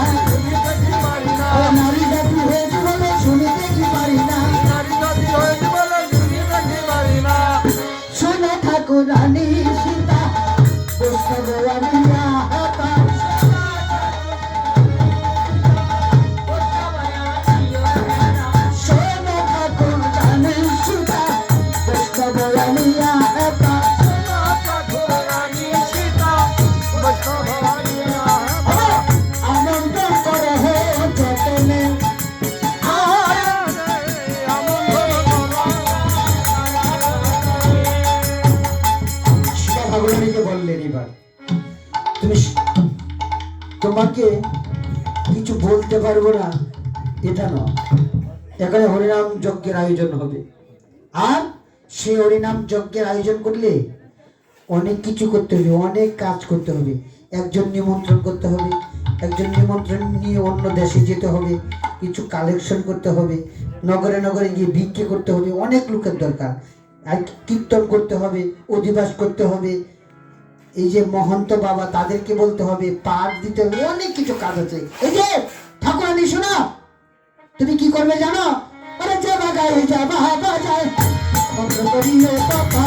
ও নারী জাতি হয়েছে বলে শুনিতে কি পারি না, শোনো ঠাকুরানী সীতা বৈষ্ণব আনিয়া হেতা, শোনো ঠাকুরানী সীতা বৈষ্ণব আনিয়া হেতা, আনন্দ করে হে যতনে, সীতা ঠাকুরানীকে বললেন, এবার তুমি তোমাকে কিছু বলতে পারবো না এটা নয়, এখানে হরিনাম যজ্ঞের আয়োজন হবে, আর সেই হরিনাম যজ্ঞের আয়োজন করলে অনেক কিছু করতে হবে, অনেক কাজ করতে হবে। একজন নিমন্ত্রণ করতে হবে, একজন নিমন্ত্রণ নিয়ে অন্য দেশে যেতে হবে, কিছু কালেকশন করতে হবে, নগরে নগরে গিয়ে বিক্রি করতে হবে, অনেক লোকের দরকার, আর কীর্তন করতে হবে, অধিবাস করতে হবে, এই যে মহন্ত বাবা তাদেরকে বলতে হবে, পাঠ দিতে হবে, অনেক কিছু কাজ আছে। এই যে ঠাকুরানী শোনো, তুমি কি করবে জানো? আরে যে বাগায় যা বাবা যায় মন্ত্র করিয়ে কথা,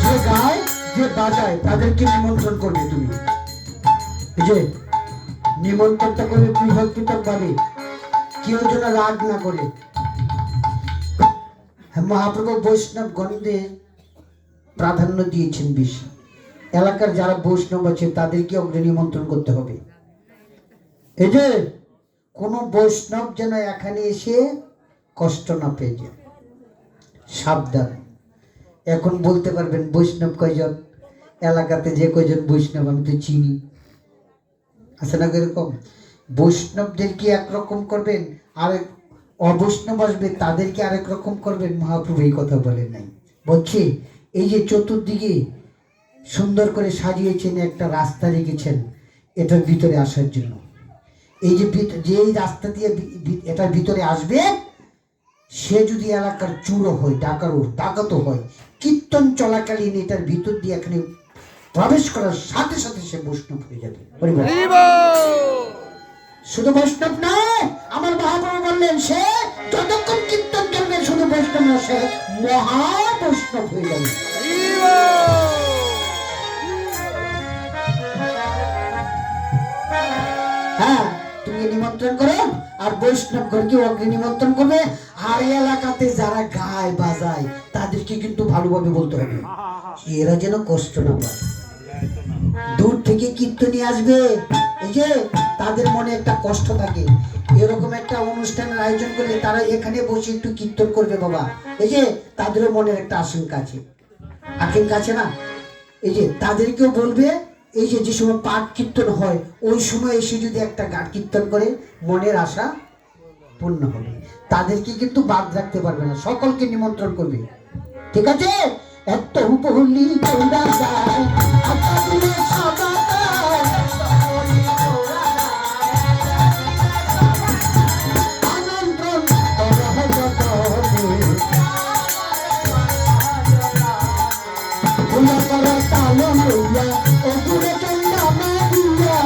যে গায় যে বাজায় তাদেরকে নিমন্ত্রণ করবে তুমি, এই যে নিমন্ত্রণটা করবে বিভক্তিতক ভাবে, কেউ যেন রাগ না করে। মহাপ্রভু বৈষ্ণব গণদের প্রাধান্য দিয়েছেন বেশি, এলাকার যারা বৈষ্ণব আছে তাদেরকে অগ্রে নিমন্ত্রণ করতে হবে। এই যে কোনো বৈষ্ণব যেন এখানে এসে কষ্ট না পেয়ে যায়, সাবধান। এখন বলতে পারবেন বৈষ্ণব কয়জন, এলাকাতে যে কয়জন বৈষ্ণব আমি তো চিনি, আছে না এরকম? বৈষ্ণবদেরকে একরকম করবেন, আর অবৈষ্ণব আসবে তাদেরকে আরেক রকম করবেন। মহাপ্রভু এই কথা বলেন নাই, বলছি এই যে চতুর্দিকে সুন্দর করে সাজিয়েছেন, একটা রাস্তা রেখেছেন এটার ভিতরে আসার জন্য। এই যে যে রাস্তা দিয়ে এটার ভিতরে আসবে, সে যদি এলাকার চুরো হয়, ডাকাতও হয়, কীর্তন চলাকালীন এটার ভিতর দিয়ে এখানে প্রবেশ করার সাথে সাথে সে বৈষ্ণব হয়ে যাবে। শুধু বৈষ্ণব নয়, আমার মহাপ্রভু বললেন সে যতক্ষণ কীর্তন করবে শুধু বৈষ্ণব না, সে মহা বৈষ্ণব হয়ে যাবে। হ্যাঁ, তুমি নিমন্ত্রণ করো আর বৈষ্ণব ঘরকে অগ্নি নিমন্ত্রণ করবে। আর এই এলাকাতে যারা গায় বাজায় তাদেরকে কিন্তু ভালোভাবে বলতে হবে, এরা যেন কষ্ট না পায়। দূর থেকে কীর্তনী আসবে, এই যে তাদের মনে একটা কষ্ট থাকে, এরকম একটা অনুষ্ঠানের আয়োজন করলে তারা এখানে বসে একটু কীর্তন করবে বাবা, এই যে তাদেরও মনের একটা আশঙ্কা আছে না, এই যে তাদেরকেও বলবে এই যে সময় পাঠ কীর্তন হয় ওই সময় এসে যদি একটা গান কীর্তন করে মনের আশা পূর্ণ হবে। তাদেরকে কিন্তু বাদ রাখতে পারবে না, সকলকে নিমন্ত্রণ করবে, ঠিক আছে? এত বলি তোরা যায় আকাশে সাদা আমন্ত্রণ ভুলা করা তালো লইয়া ও দূরে চন্ডা মারিয়া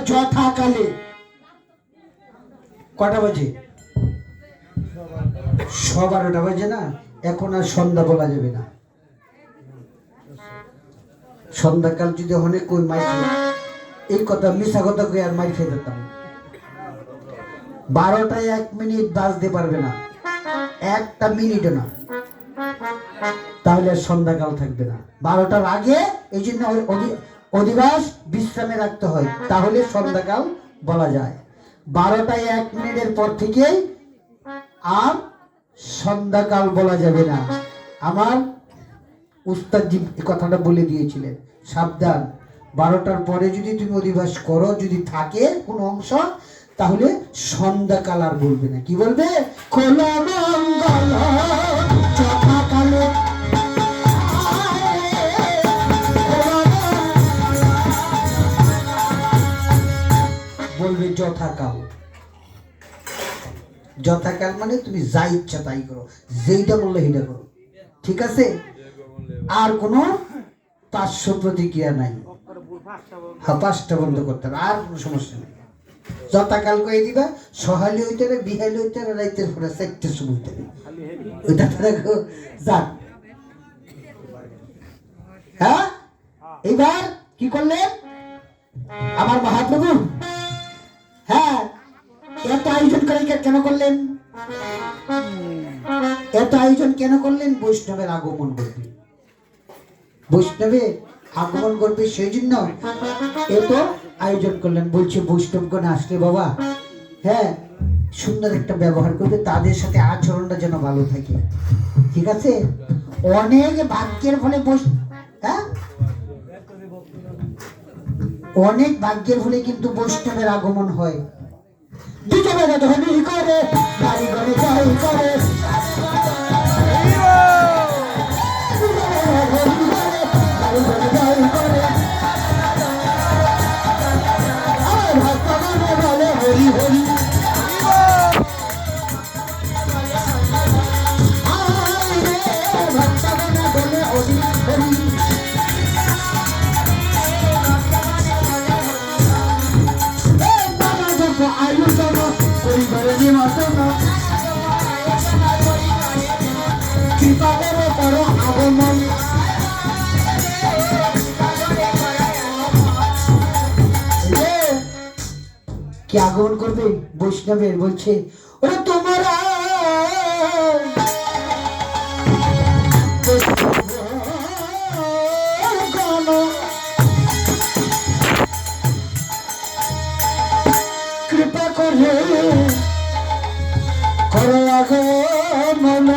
যথাকালে। কটা বাজে? 12:15 বাজে না? এখন আর সন্ধ্যা বলা যাবে না। সন্ধ্যাকাল যদি অনেক কই মাইক এই কথা মিশা কথা কই আর মাইক খেয়ে যেতাম। 12টায় 1 মিনিট বাজতে পারবে না, একটা মিনিটও না, তাহলে আর সন্ধ্যাকাল থাকবে না। 12টার আগে এই জন্য অধিবাস বিশ্রামে রাখতে হয়, তাহলে সন্ধ্যাকাল বলা যায়। 12টায় 1 মিনিটের পর থেকে আর সন্ধ্যাকাল বলা যাবে না। আমার উস্তাদজি এই কথাটা বলে দিয়েছিলেন, সাবধান, 12টার পরে যদি তুমি অধিবাস করো, যদি থাকে কোনো অংশ, তাহলে সন্ধ্যাকাল আর বলবে না। কি বলবে? যথাকালে বলবে যথাকাল। যথাকাল মানে তুমি যা ইচ্ছা তাই করো, যেইটা বললে সেইটা করো, ঠিক আছে? আর কোনো পার্শ্ব প্রতিক্রিয়া নাই। হ্যাঁ, 5টা বন্ধ করতে হবে, আর কোনো সমস্যা নেই। যথাকাল কয়ে দিবা, সহালি হইতে হবে, বিহালি হইতে হবে, রাইতের পরে 4টের সময় হইতে হবে, ওইটা দেখো যাক। হ্যাঁ, এইবার কি করলেন আমার মহাপ্রভু? হ্যাঁ, এত আয়োজন করে কেন করলেন? এত আয়োজন কেন করলেন? বৈষ্ণবের আগমন করবে, বৈষ্ণবের আগমন করবে, সেই জন্য এত আয়োজন করলেন। বলছে বৈষ্ণবগণ আসলে বাবা, হ্যাঁ, সুন্দর একটা ব্যবহার করবে, তাদের সাথে আচরণটা যেন ভালো থাকে, ঠিক আছে? অনেক ভাগ্যের ফলে হ্যাঁ, অনেক ভাগ্যের ফলে কিন্তু বৈষ্ণবের আগমন হয়। দুজনে ধনী করে বাড়ি ঘরে যাই করে, হরি হরি ঘটনা কৃপা করে করো আগমন কি আগমন করবে বৈষ্ণবের বলছে ওরে তোমরা কৃপা করে করো আগমন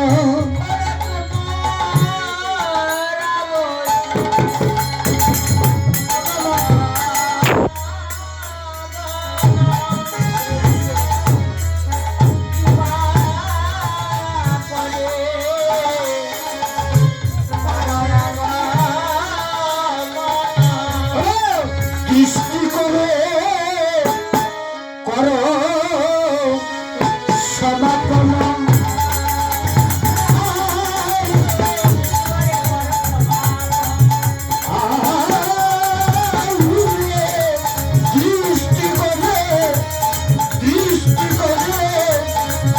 দৃষ্টি করে করো সমাপন দৃষ্টি করে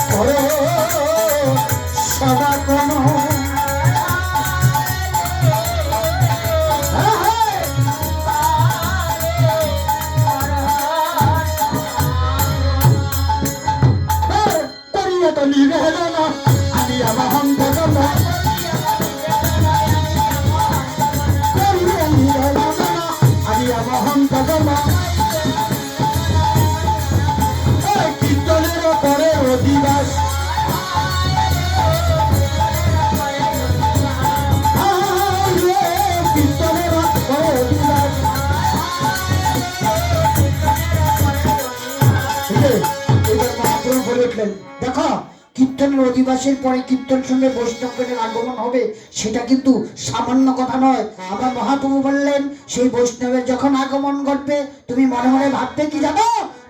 করো সমাপন কীর্তনের পরে অধিবাস কীর্তনের পরে অধিবাস এবার মহাপ্রভু বলে উঠলেন দেখো কীর্তনের অধিবাসের পরে কীর্তন সঙ্গে বৈষ্ণবগণের আগমন হবে সেটা কিন্তু সামান্য কথা নয় আমার মহাপ্রভু বললেন সেই বৈষ্ণবের যখন আগমন ঘটবে তুমি মনে মনে ভাববে কি জানো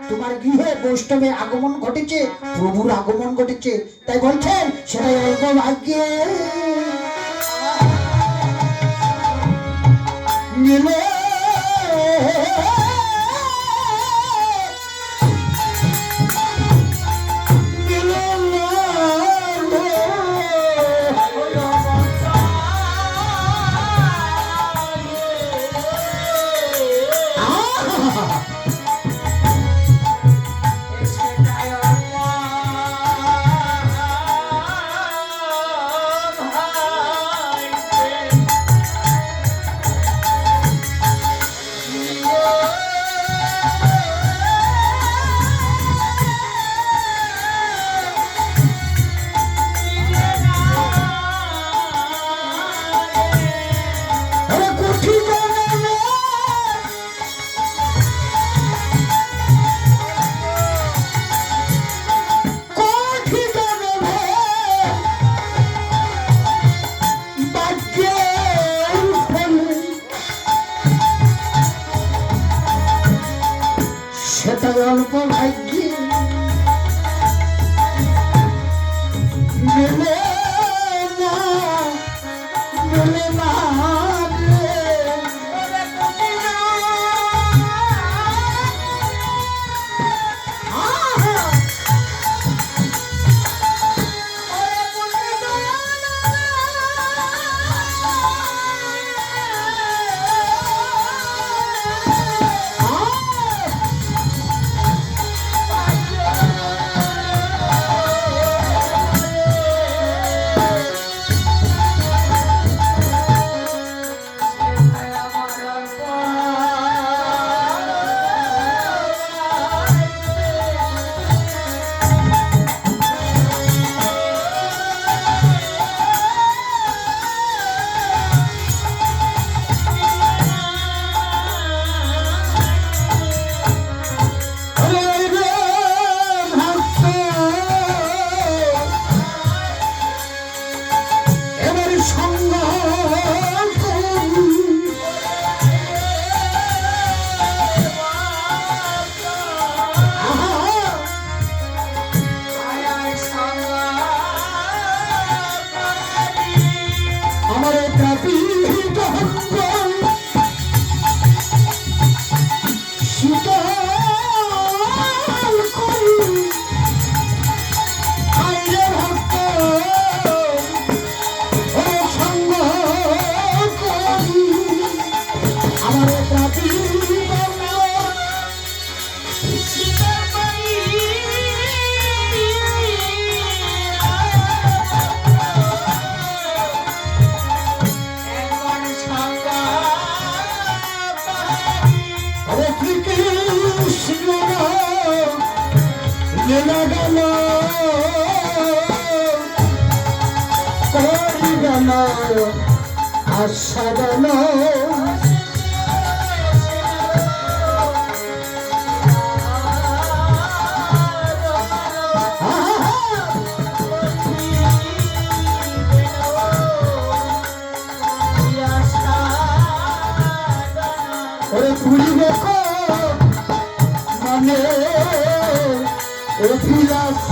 তোমার গৃহে বৈষ্ণবের আগমন ঘটেছে প্রভুর আগমন ঘটেছে তাই বলছেন সেটাই অল্প ভাগ্যে মিলে সেটা অল্প ভাগ্যে মেলে না চলে গেল করি গেল আশা গেল ওরে পুরি দেখো মানে অভিলাষ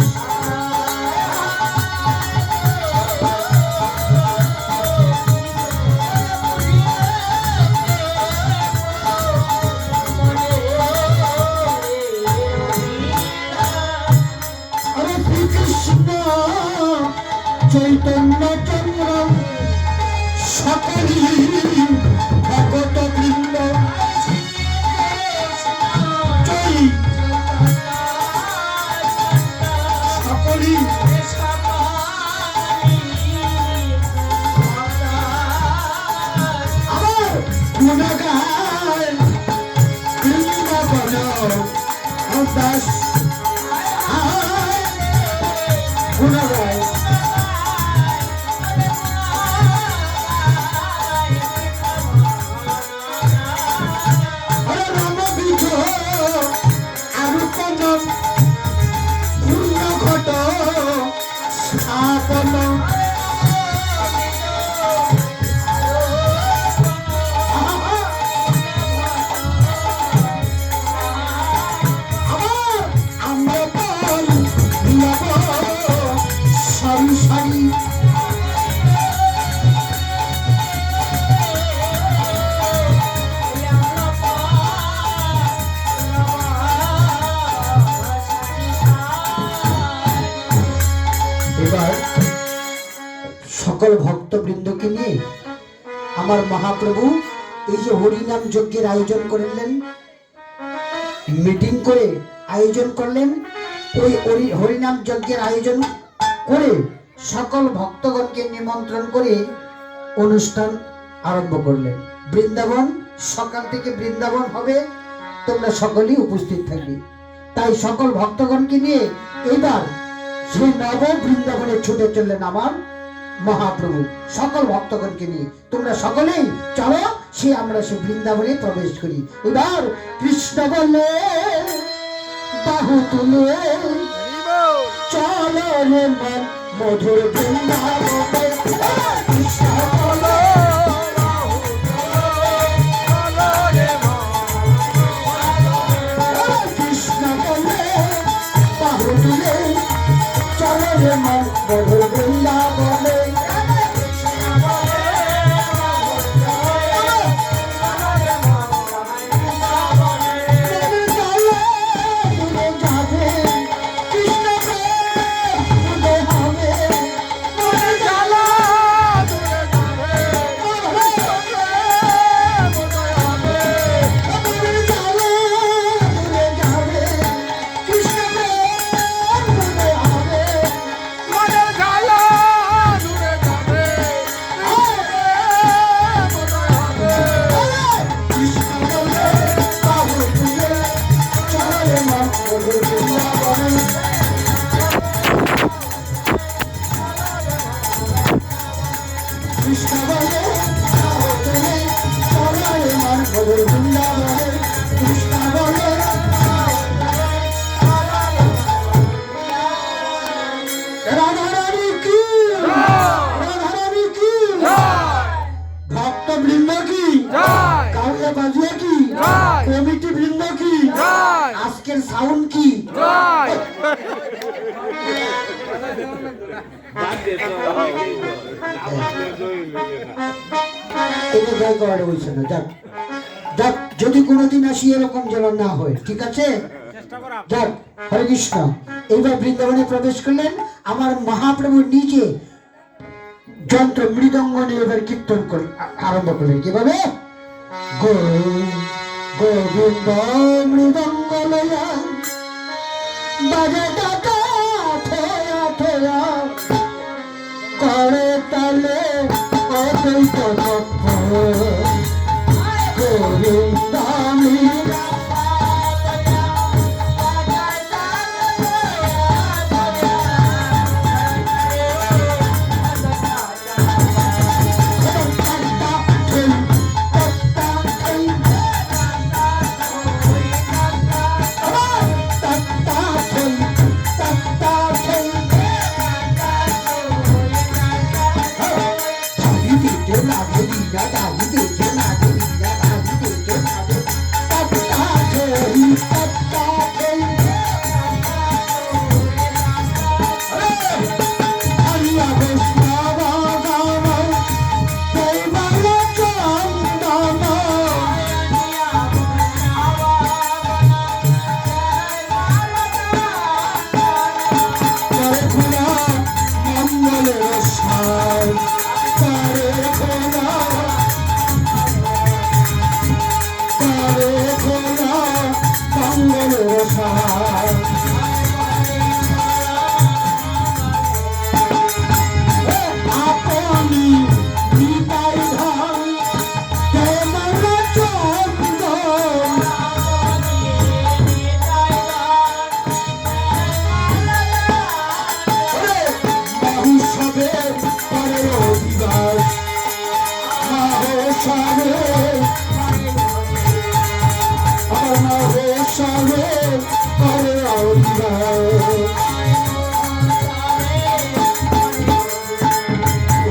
আরে শ্রীকৃষ্ণ চৈতন্য চন্দ্র সকলি ভগত বৃন্দ সকলি আমার গুণগান বৃন্দাবন দাস গুণগায় এবার সকল ভক্তবৃন্দকে নিয়ে আমার মহাপ্রভু এই যে হরিনাম যজ্ঞের আয়োজন করলেন, মিটিং করে আয়োজন করলেন, ওই হরিনাম যজ্ঞের আয়োজন করে সকল ভক্তগণকে নিমন্ত্রণ করে অনুষ্ঠান আরম্ভ করলেন। বৃন্দাবন সকাল থেকে বৃন্দাবন হবে, তোমরা সকলেই উপস্থিত থাকবে। তাই সকল ভক্তগণকে নিয়ে এবার সেই নব বৃন্দাবনে ছুটে চললেন আমার মহাপ্রভু সকল ভক্তগণকে নিয়ে। তোমরা সকলেই চলো আমরা সে বৃন্দাবনে প্রবেশ করি। এবার কৃষ্ণ বললে বাহু তুলে চলো রে মন মধুর বৃন্দাবনে। কৃষ্ণ বলে কৃষ্ণ বলে বাহু তুলে চলো রে মন মধুর বৃন্দাবনে। আজকের সাউন্ড কি? যদি কোনোদিন আসি এরকম যেন না হয়, ঠিক আছে? যাক, হরে কৃষ্ণ। এইবার বৃন্দাবনে প্রবেশ করলেন আমার মহাপ্রভু নিজে যন্ত্র মৃদঙ্গ নিয়ে এবার কীর্তন আরম্ভ করলেন। কিভাবে? গোবিন্দ মৃদঙ্গ লয়া বাজে টাকা থয়া থয়া করে তালে অদ্বৈত তত্ত্ব। গোবিন্দ সবে করে অভিনয়।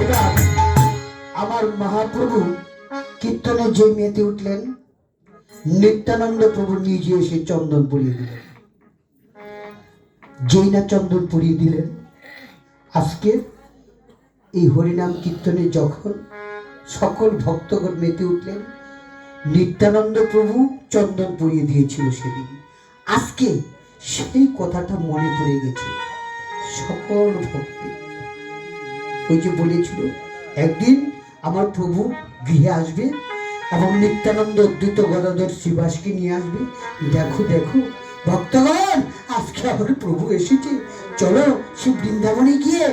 এবার আমার মহাপ্রভু কীর্তনে যে মেতে উঠলেন, নিত্যানন্দ প্রভু নিজে এসে চন্দন পরিয়ে দিলেন। যেই না চন্দন পরিয়ে দিলেন, আজকে এই হরিনাম কীর্তনে যখন সকল ভক্তগণ মেতে উঠলেন, নিত্যানন্দ প্রভু চন্দন পরিয়ে দিয়েছিল সেদিন। আজকে সেই কথাটা মনে পড়ে গেছে সকল ভক্তি। ওই যে বলেছিল একদিন আমার প্রভু গৃহে আসবে এবং নিত্যানন্দ অদ্বৈত গদাধর শ্রীবাসকে নিয়ে আসবে। দেখো দেখো ভক্তগণ, আজকে আমার প্রভু এসেছে, চলো সে বৃন্দাবনে গিয়ে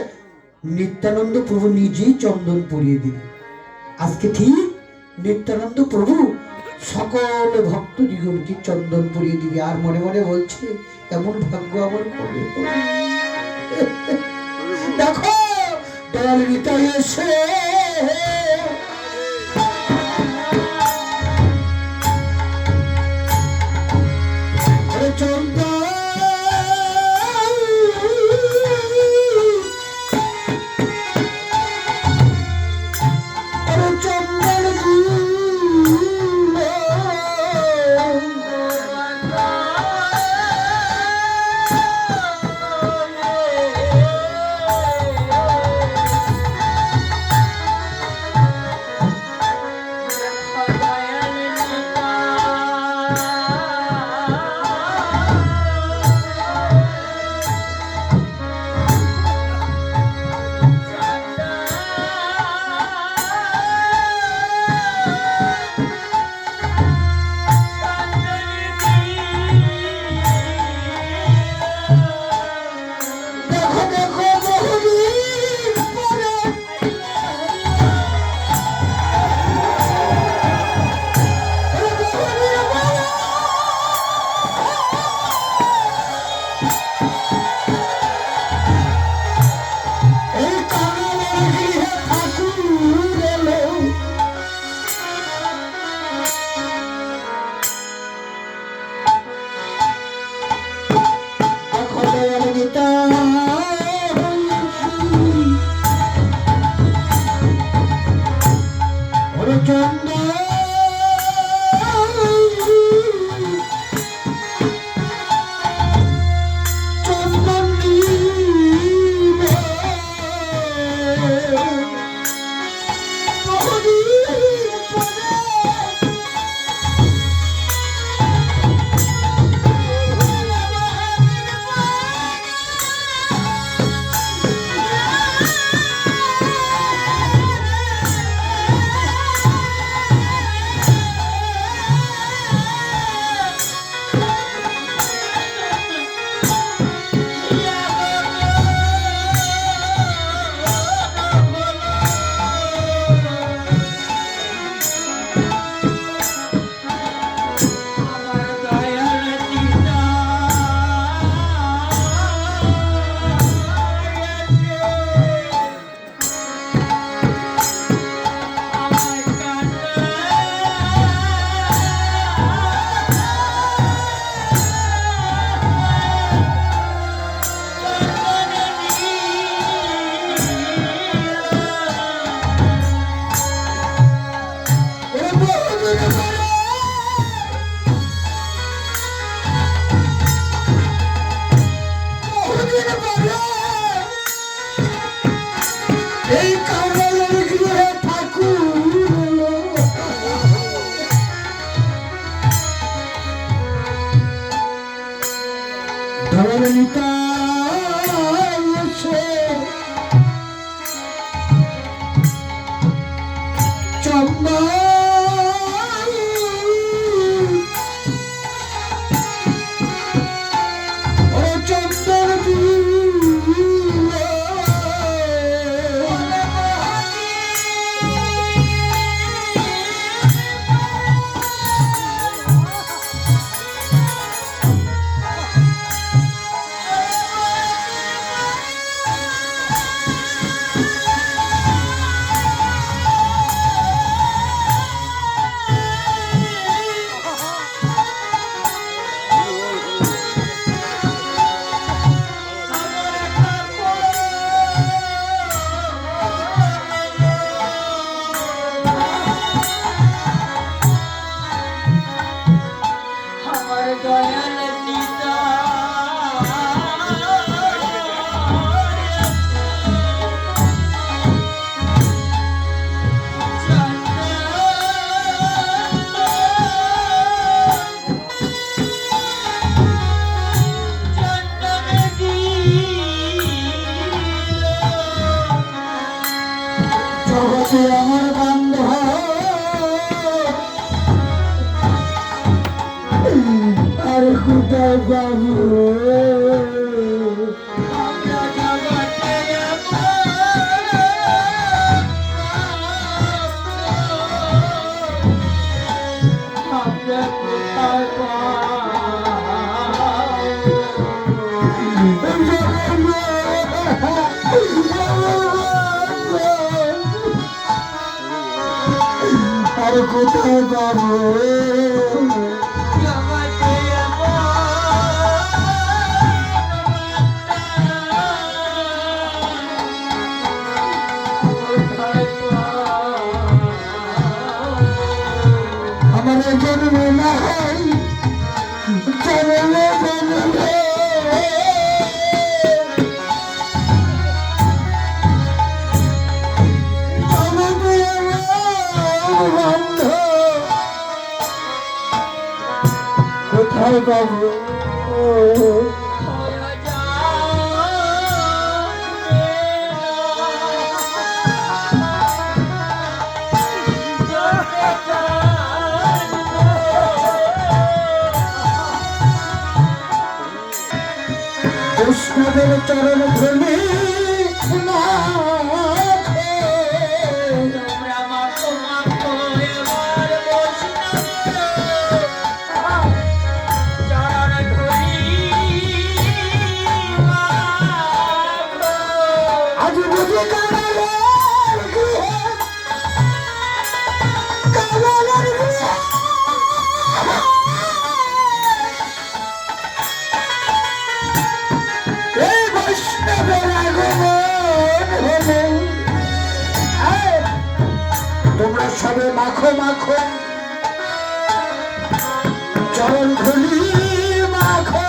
নিত্যানন্দ প্রভু নিজেই চন্দন পরিয়ে দিলেন। আজকে ঠিক নিত্যানন্দ প্রভু সকল ভক্ত দিগণকে চন্দন পরিয়ে দিবে। আর মনে মনে বলছে এমন ভাগ্য আমার কবে হবে। দেখো দয়াল নিতাই এসে দয়াল পিতা জগতে আমার বান্ধব আর কোথায় পাবো আর কোথায় পাবো আমার জন্ম নাই জন্মে জন্মে কোথায় পাবো কৃষ্ণদের চরণ ধুলি আজ বুঝি কানালের গৃহে কানালের গৃহে এই বৈষ্ণবের আগমন হলো। এই, তোমরা সবে মাখো মাখো চরণ ধুলি মাখো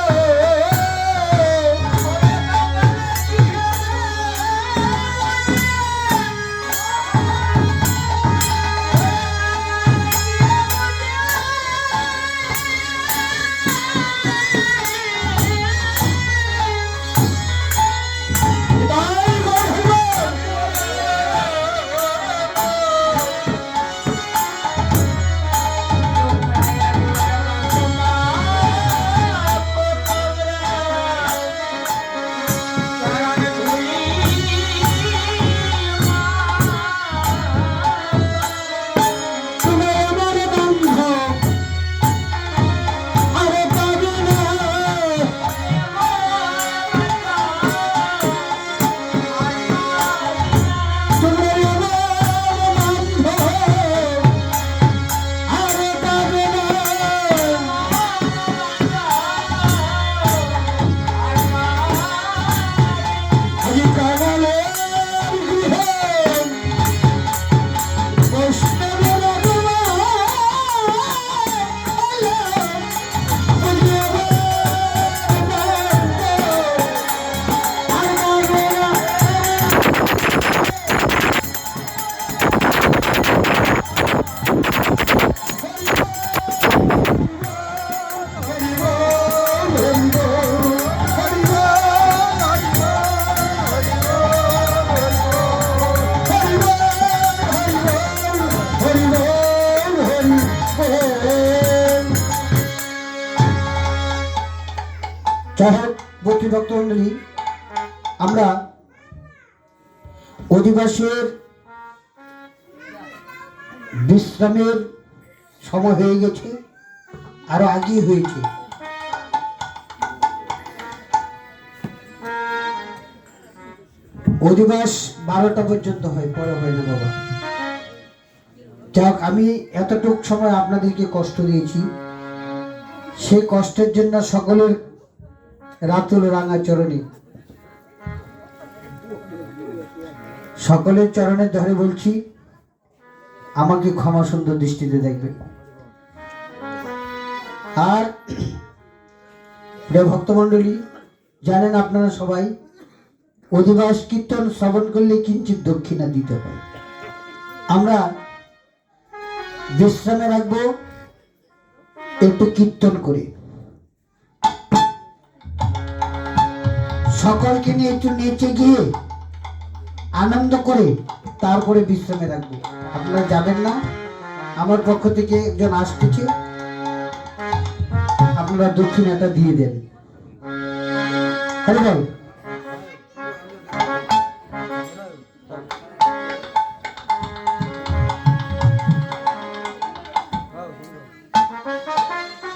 ভক্ত মন্ডলী, আমরা অধিবাসীর বিশ্রামের সময় হয়ে গেছে, আরো আগেই হয়েছে। অধিবাস 12টা পর্যন্ত হয়, পরে হয় না বাবা। যাক, আমি এতটুক সময় আপনাদেরকে কষ্ট দিয়েছি, সে কষ্টের জন্য সকলের রাতুল রাঙা চরণে, সকলের চরণে ধরে বলছি, আমাকে ক্ষমা সুন্দর দৃষ্টিতে দেখবেন। আর প্রিয় ভক্তমণ্ডলী, জানেন আপনারা সবাই অধিবাস কীর্তন শ্রবণ করলে কিঞ্চিত দক্ষিণা দিতে হয়। আমরা বিশ্রামে রাখবো একটু কীর্তন করে, সকলকে নিয়ে একটু নেচে গিয়ে আনন্দ করে তারপরে বিশ্রামে রাখবো। আপনারা যাবেন না, আমার পক্ষ থেকে একজন আসতেছে, আপনারা দক্ষিণাটা দিয়ে দেন। হ্যালো ভাই,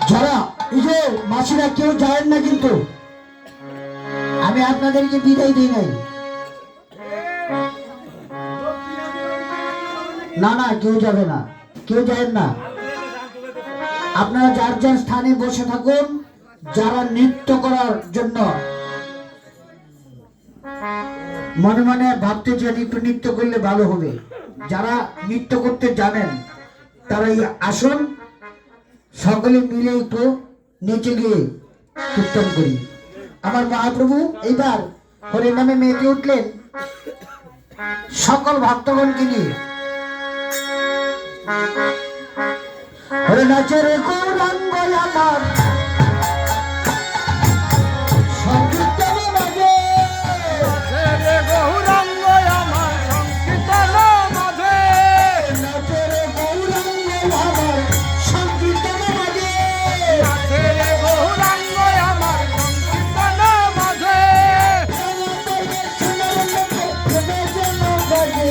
যারা এই যে মাসিরা কেউ যায় না, কিন্তু আমি আপনাদেরকে বিদায় দিই নাই। না না, কেউ যাবে না, কেউ যায় না। আপনারা যার যার স্থানে বসে থাকুন। যারা নৃত্য করার জন্য মনে মনে ভাবতেছেন একটু নৃত্য করলে ভালো হবে, যারা নৃত্য করতে জানেন তারা এই আসুন, সকলে মিলে একটু নেচে গিয়ে কীর্তন করি। আমার মহাপ্রভু এইবার হরে নামে মেতে উঠলেন সকল ভক্তগণকে নিয়ে। হরে নাচে রে গৌরাঙ্গ আমার সংকীর্তন বাজে, গৌরাঙ্গ আমার সংকীর্তন মাঝে, নাচে রে গৌরাঙ্গ আমার সংকীর্তন বাজে, নাচে রে গৌরাঙ্গ আমার সংকীর্তন মাঝে, সোনার লোকে যেন বাজে,